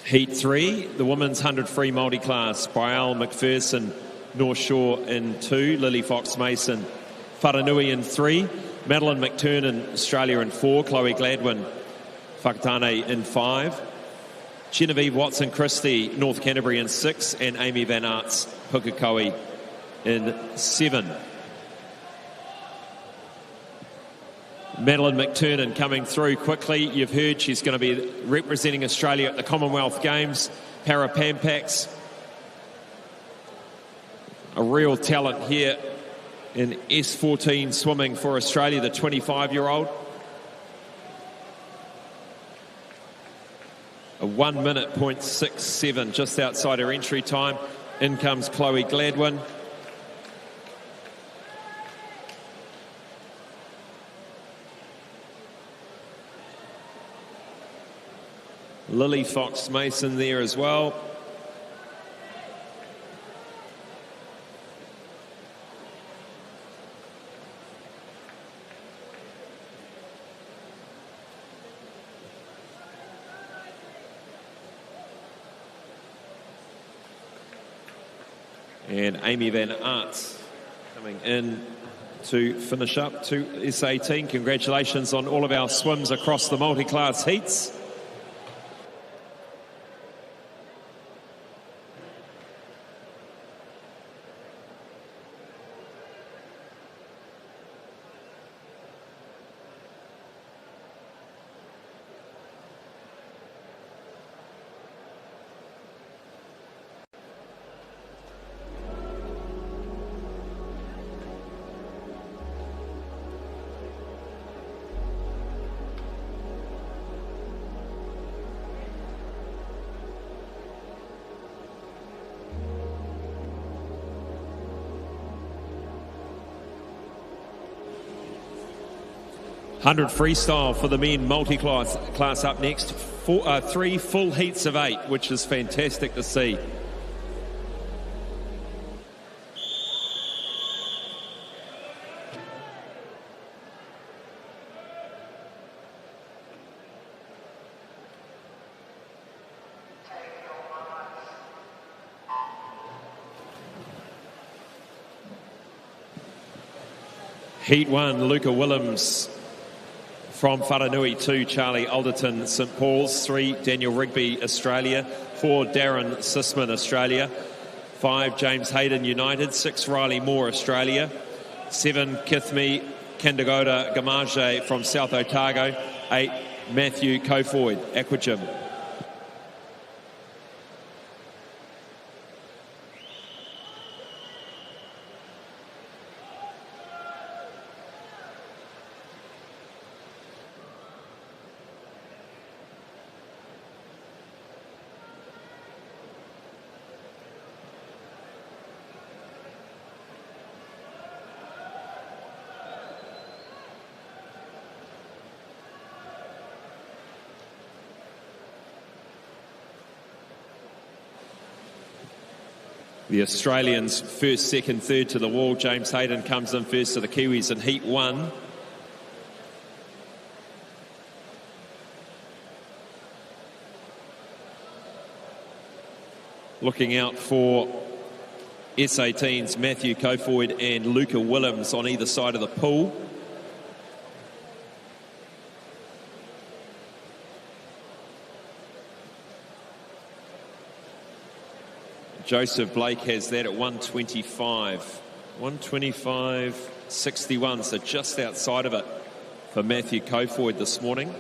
Speaker 1: Heat 3, the women's 100 free multi-class. Brielle McPherson, North Shore in 2. Lily Fox-Mason, Wharanui in 3. Madeline McTurnan, Australia in 4. Chloe Gladwin, Whakatane in 5. Genevieve Watson-Christie, North Canterbury in 6, and Amy Van Aerts, Pukekohe in 7. Madeline McTurnan coming through quickly. You've heard she's going to be representing Australia at the Commonwealth Games, Parapampas. A real talent here in S14 swimming for Australia, the 25-year-old. A 1 minute .67 just outside her entry time. In comes Chloe Gladwin. Lily Fox-Mason there as well. And Amy Van Aerts coming in to finish up to S18. Congratulations on all of our swims across the multi-class heats. $100 freestyle for the men, multi-class up next. 3 full heats of 8, which is fantastic to see. Heat 1, Luca Willems from Whanganui. 2, Charlie Alderton, St Paul's. 3, Daniel Rigby, Australia. 4, Darren Sisman, Australia. 5, James Hayden, United. 6, Riley Moore, Australia. 7, Kithmi Kandagoda Gamaje from South Otago. 8, Matthew Kofoid, Aquagym. The Australians first, second, third to the wall. James Hayden comes in first to the Kiwis in Heat 1. Looking out for S18's Matthew Kofoid and Luca Willems on either side of the pool. Joseph Blake has that at 125. 125.61, so just outside of it for Matthew Kofoid this morning.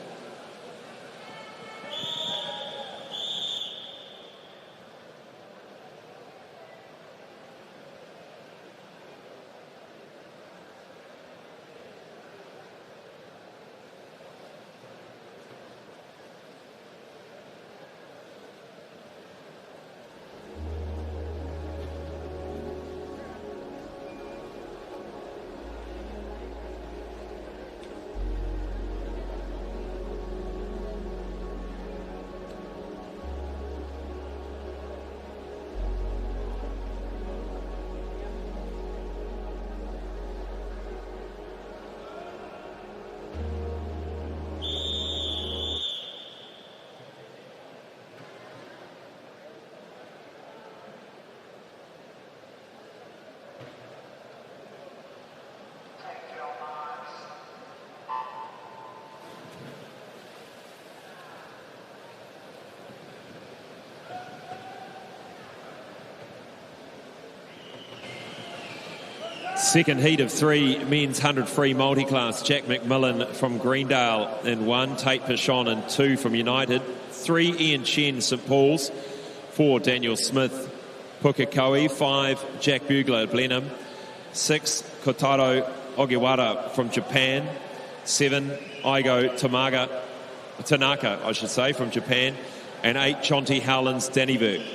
Speaker 1: Second heat of 3 men's 100 free multiclass. Jack McMillan from Greendale in 1, Tate Pichon in 2 from United, 3 Ian Chen, St Paul's, 4 Daniel Smith, Pukekohe, 5 Jack Bugler, Blenheim, 6 Kotaro Ogiwara from Japan, 7 Aigo Tanaka, I should say, from Japan, and 8 Chonti Howlands, Dannyburg.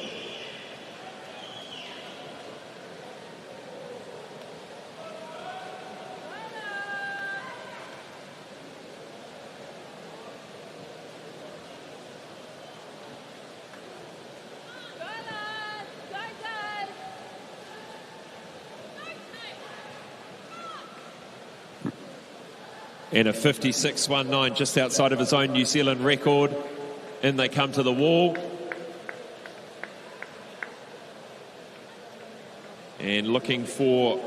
Speaker 1: And a 56.19 just outside of his own New Zealand record. In they come to the wall. And looking for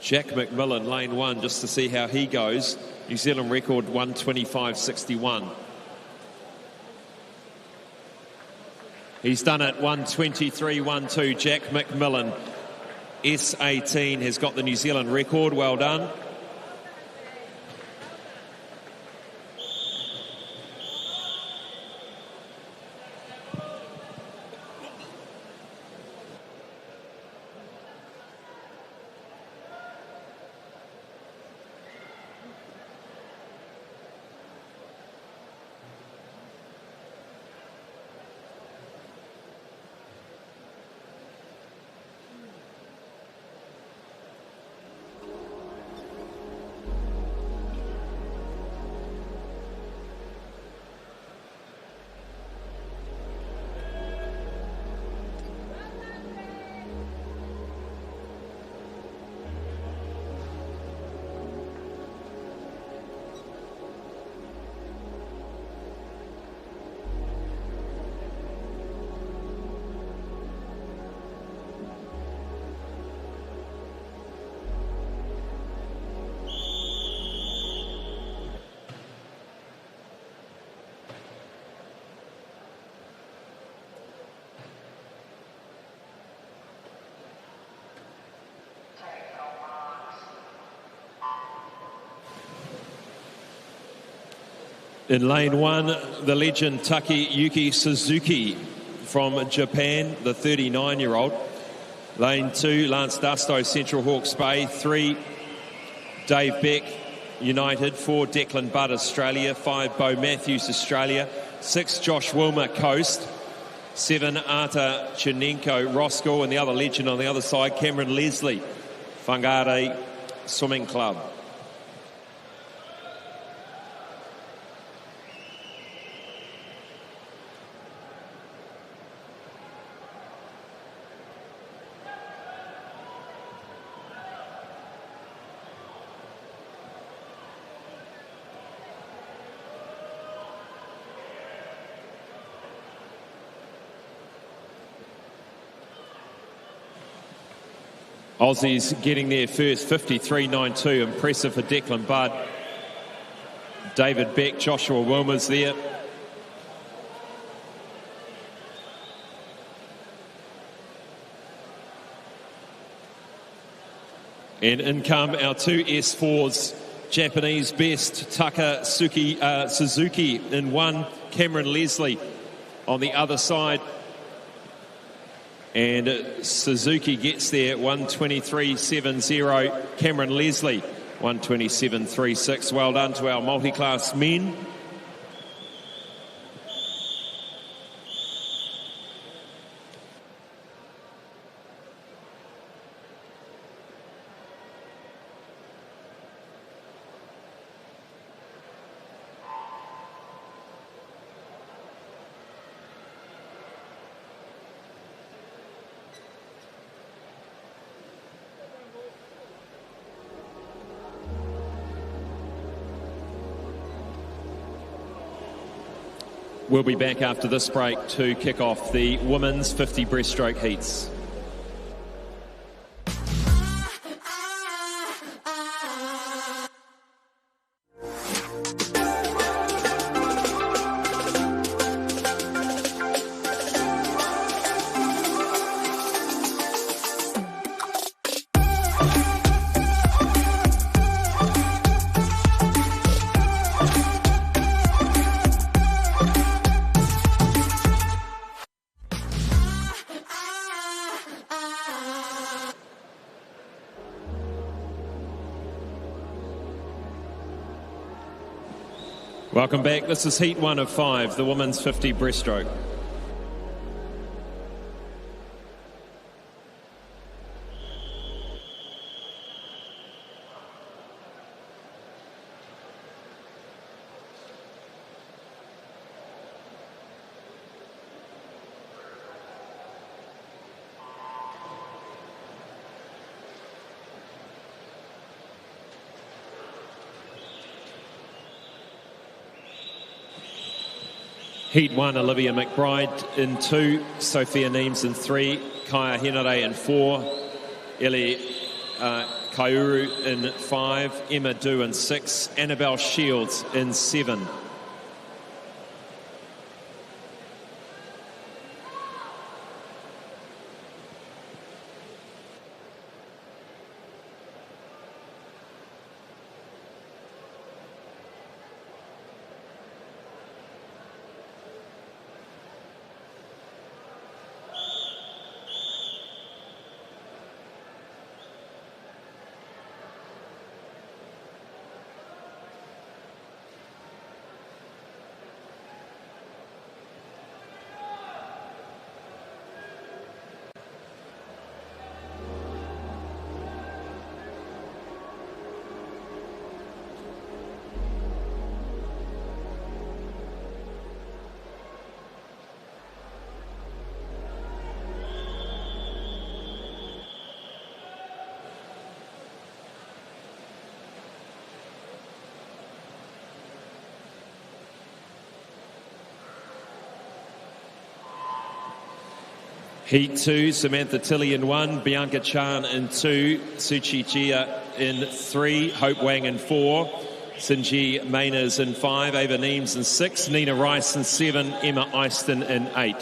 Speaker 1: Jack McMillan, lane 1, just to see how he goes. New Zealand record 1:25.61. He's done it 1:23.12. Jack McMillan, S18, has got the New Zealand record. Well done. In lane 1, the legend Takeyuki Suzuki from Japan, the 39-year-old. Lane 2, Lance Dusto, Central Hawke's Bay. 3, Dave Beck, United. 4, Declan Budd, Australia. 5, Bo Matthews, Australia. 6, Josh Wilmer, Coast. 7, Arta Chinenko, Roscoe, and the other legend on the other side, Cameron Leslie, Whangarei Swimming Club. Aussies getting there first, 53.92. Impressive for Declan Budd. David Beck, Joshua Wilmer's there. And in come our 2 S4s, Japanese best, Suzuki in 1, Cameron Leslie on the other side. And Suzuki gets there 1:23.70. Cameron Leslie 1:27.36. Well done to our multi-class men. We'll be back after this break to kick off the women's 50 breaststroke heats. Welcome back. This is heat 1 of 5, the women's 50 breaststroke. Heat 1, Olivia McBride in 2, Sophia Neems in 3, Kaya Henare in 4, Eli Kaiuru in 5, Emma Du in 6, Annabelle Shields in 7. Heat 2, Samantha Tilley in 1, Bianca Chan in 2, Suchi Chia in 3, Hope Wang in 4, Sinji Mainers in 5, Ava Neems in 6, Nina Rice in 7, Emma Eyston in 8.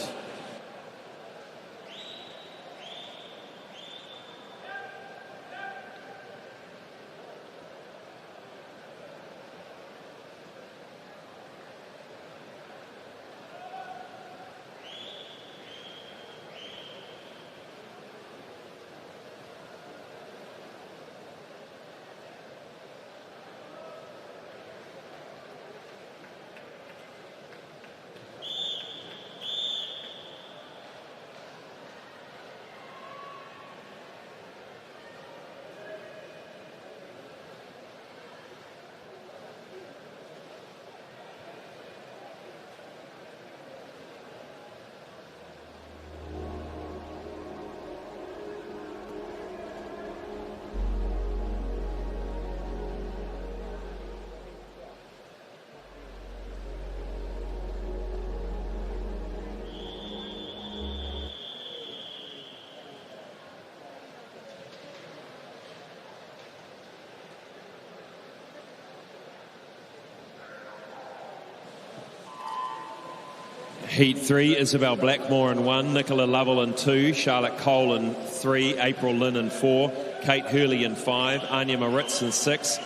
Speaker 1: Heat 3, Isabel Blackmore in 1, Nicola Lovell in 2, Charlotte Cole in 3, April Lynn in 4, Kate Hurley in 5, Anya Moritz in 6,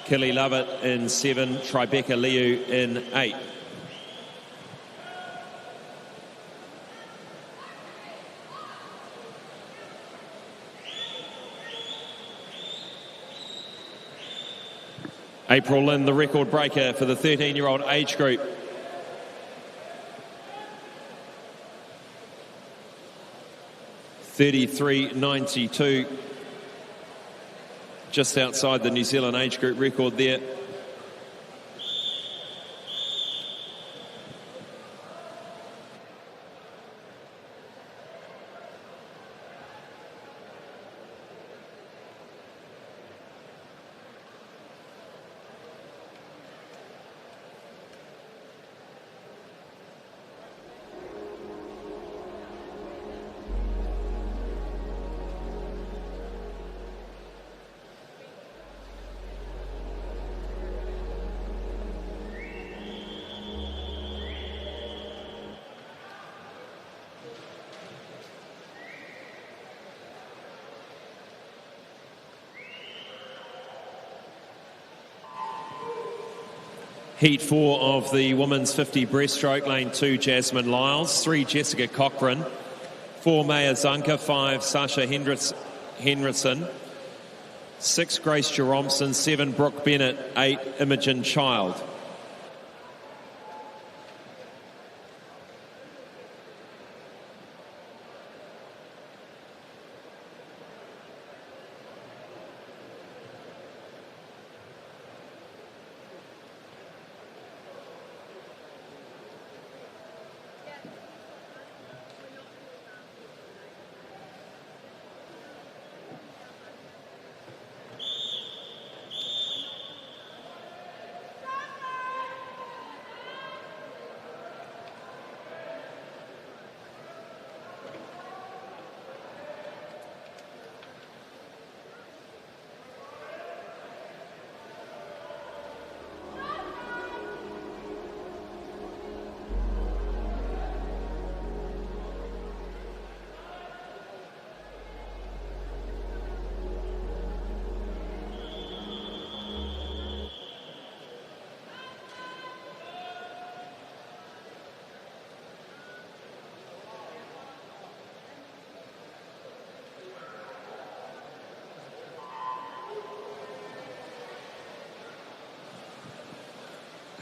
Speaker 1: Kelly Lovett in 7, Tribeca Liu in 8. April Lynn, the record breaker for the 13-year-old age group. .33.92, just outside the New Zealand age group record there. Heat 4 of the women's 50 breaststroke, lane 2, Jasmine Lyles, 3, Jessica Cochran, 4, Maya Zanka, 5, Sasha Henderson, 6, Grace Jeromson, 7, Brooke Bennett, 8, Imogen Child.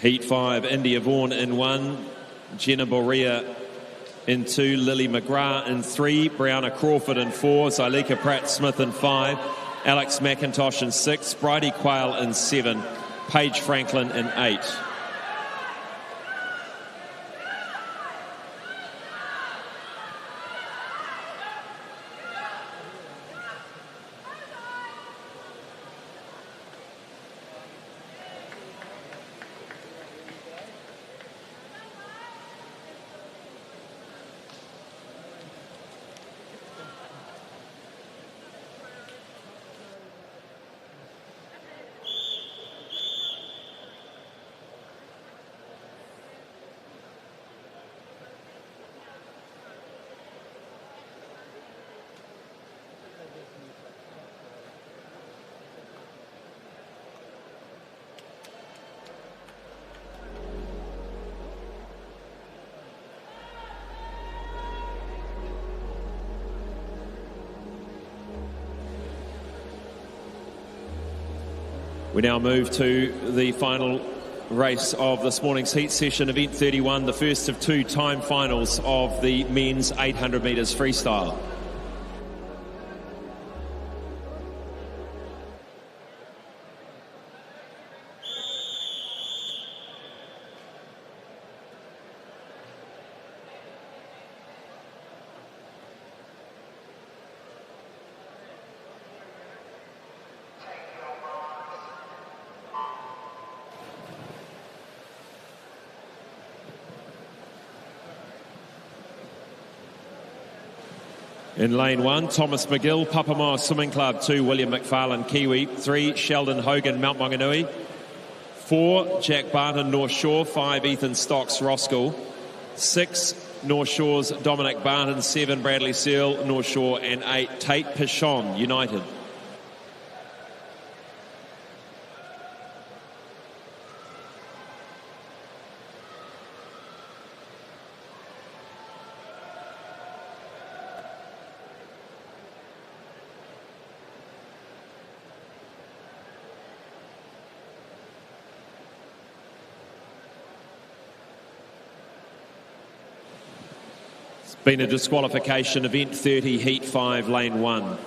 Speaker 1: Heat 5, India Vaughan in 1, Jenna Borea in 2, Lily McGrath in 3, Brianna Crawford in 4, Zylika Pratt-Smith in 5, Alex McIntosh in 6, Bridie Quayle in 7, Paige Franklin in 8. We now move to the final race of this morning's heat session, event 31, the first of 2 time finals of the men's 800 metres freestyle. In lane 1, Thomas McGill, Papamoa Swimming Club. 2, William McFarlane, Kiwi. 3, Sheldon Hogan, Mount Maunganui. 4, Jack Barton, North Shore. 5, Ethan Stocks, Roskill. 6, North Shore's Dominic Barton. 7, Bradley Searle, North Shore. And 8, Tate Pichon, United. Been a disqualification, event 30, heat 5, lane 1.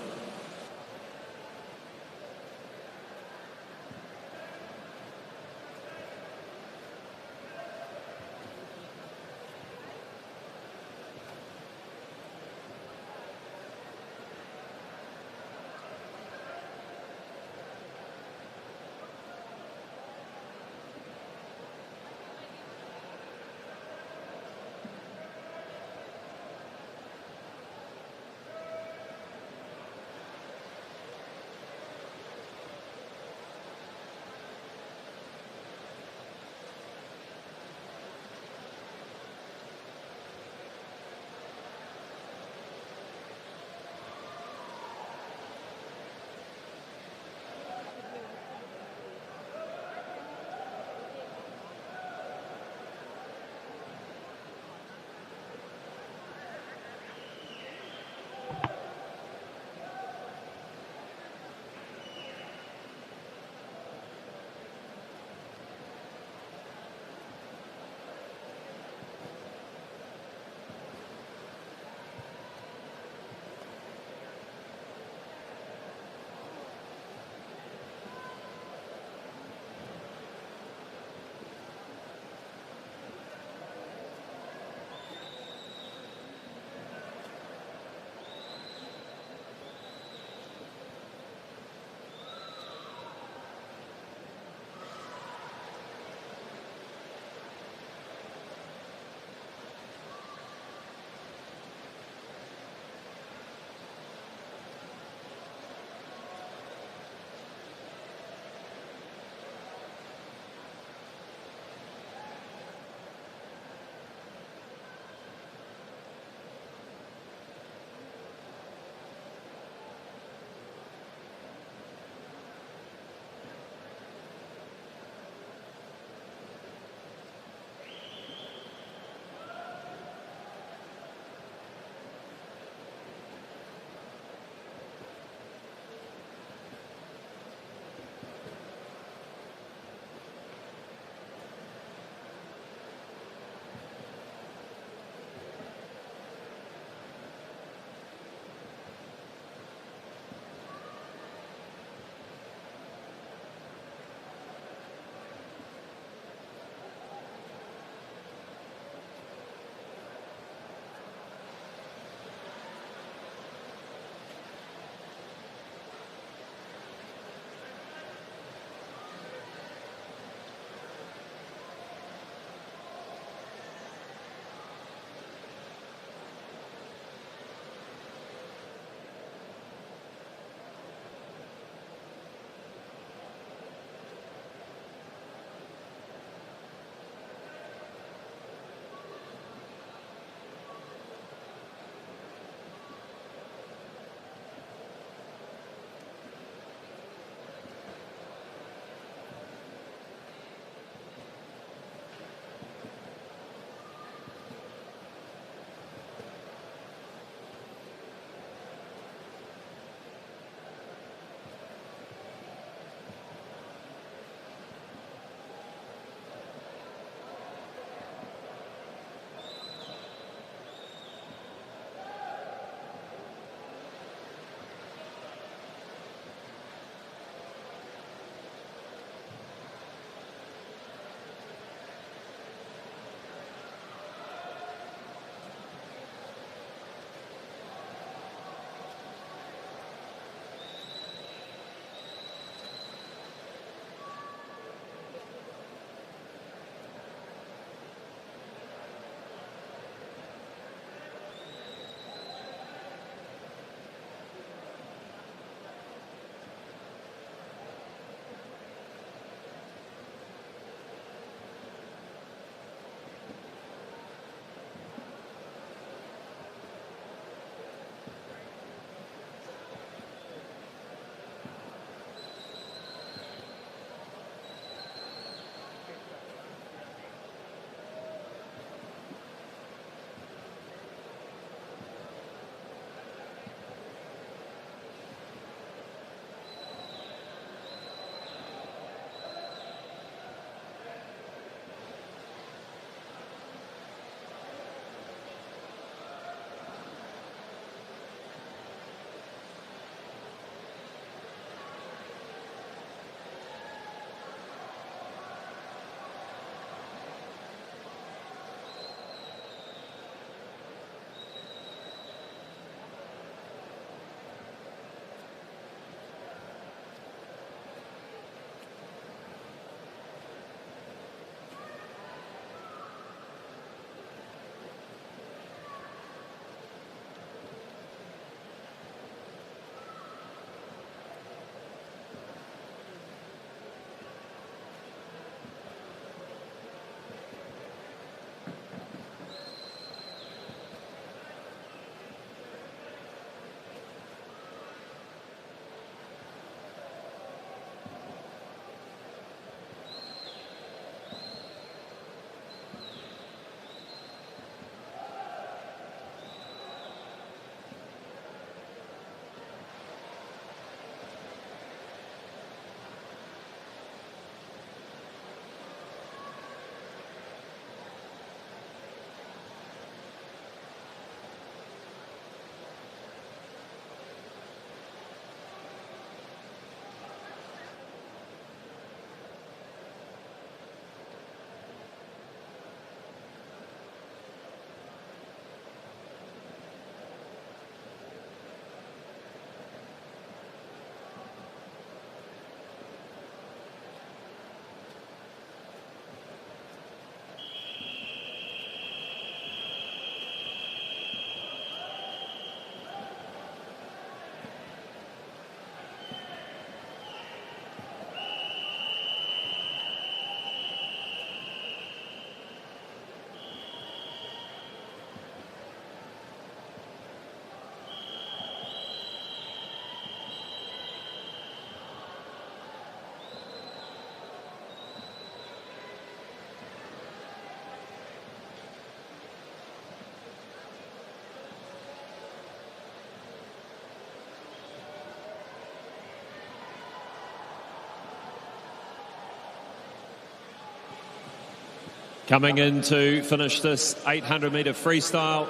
Speaker 1: Coming in to finish this 800-metre freestyle,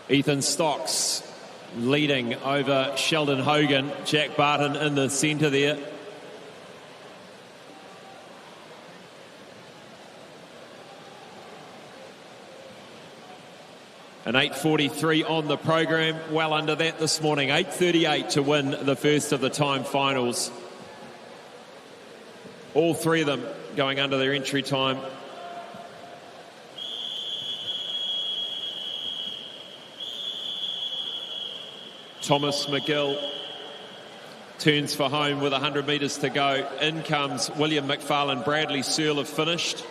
Speaker 1: Ethan Stocks leading over Sheldon Hogan. Jack Barton in the centre there. An 8:43 on the program, well under that this morning. 8:38 to win the first of the time finals. All three of them going under their entry time. Thomas McGill turns for home with 100 metres to go. In comes William McFarlane. Bradley Searle have finished.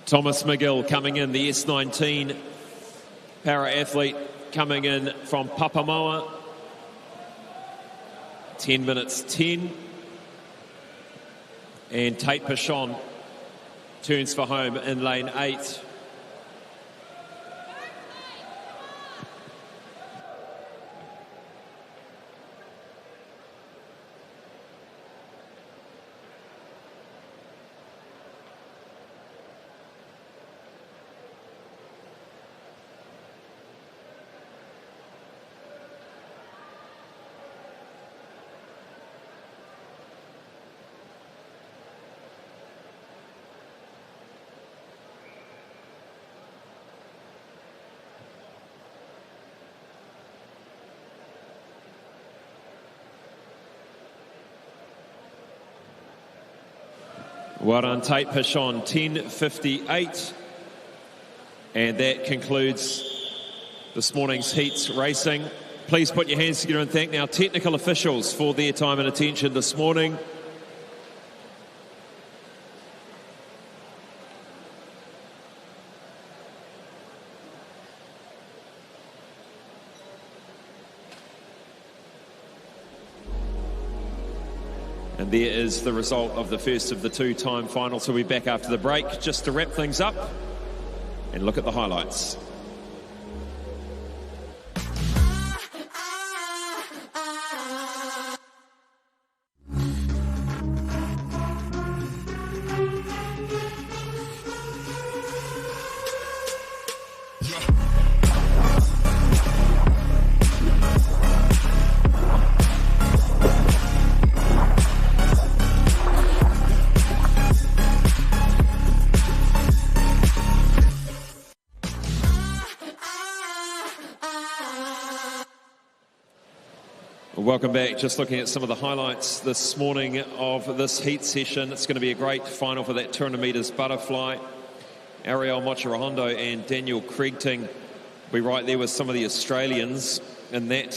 Speaker 1: Thomas McGill coming in, the S19 para-athlete coming in from Papamoa. 10 minutes 10. And Tate Pichon turns for home in lane 8. Well done, Tate Pichon, 10:58. And that concludes this morning's heats racing. Please put your hands together and thank our technical officials for their time and attention this morning. And there is the result of the first of the two-time finals. We'll be back after the break just to wrap things up and look at the highlights. Welcome back. Just looking at some of the highlights this morning of this heat session. It's going to be a great final for that 200 metres butterfly. Ariel Mochirahondo and Daniel Kriegting will be right there with some of the Australians in that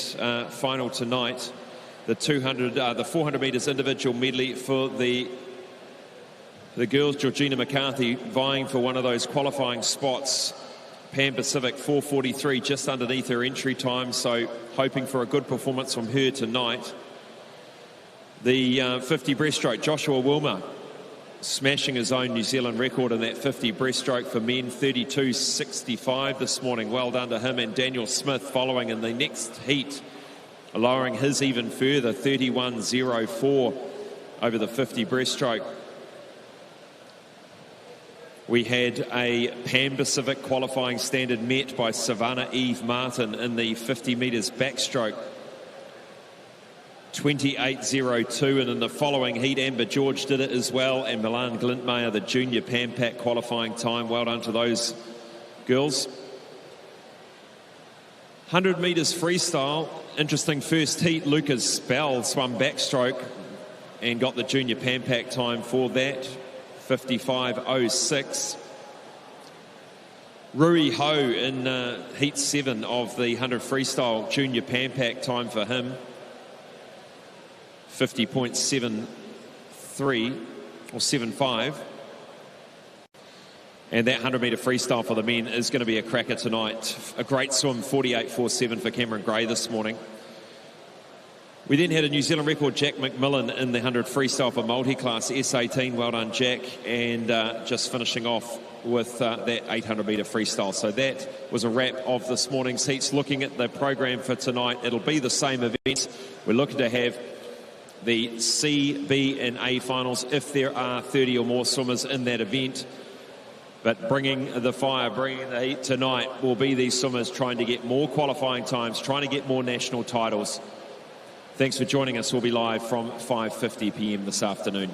Speaker 1: final tonight. The 400 metres individual medley for the girls. Georgina McCarthy vying for one of those qualifying spots. Pan Pacific 4:43 just underneath her entry time, so hoping for a good performance from her tonight. The 50 breaststroke, Joshua Wilmer smashing his own New Zealand record in that 50 breaststroke for men, 32.65 this morning. Well done to him. And Daniel Smith following in the next heat, lowering his even further, 31.04 over the 50 breaststroke. We had a Pan Pacific qualifying standard met by Savannah Eve Martin in the 50 metres backstroke. 28.02, and in the following heat, Amber George did it as well, and Milan Glintmayer, the junior Pan Pac qualifying time. Well done to those girls. 100 metres freestyle, interesting first heat. Lucas Bell swum backstroke and got the junior Pan Pac time for that, 55.06. Rui Ho in heat 7 of the 100 freestyle, junior Pan Pac time for him, 50.73 or 75. And that 100 metre freestyle for the men is going to be a cracker tonight. A great swim, 48.47 for Cameron Gray this morning. We then had a New Zealand record, Jack McMillan, in the 100 freestyle for multiclass, S18. Well done, Jack. And just finishing off with that 800 metre freestyle. So that was a wrap of this morning's heats. Looking at the program for tonight, it'll be the same event. We're looking to have the C, B and A finals if there are 30 or more swimmers in that event. But bringing the fire, bringing the heat tonight will be these swimmers trying to get more qualifying times, trying to get more national titles. Thanks for joining us. We'll be live from 5:50 p.m. this afternoon.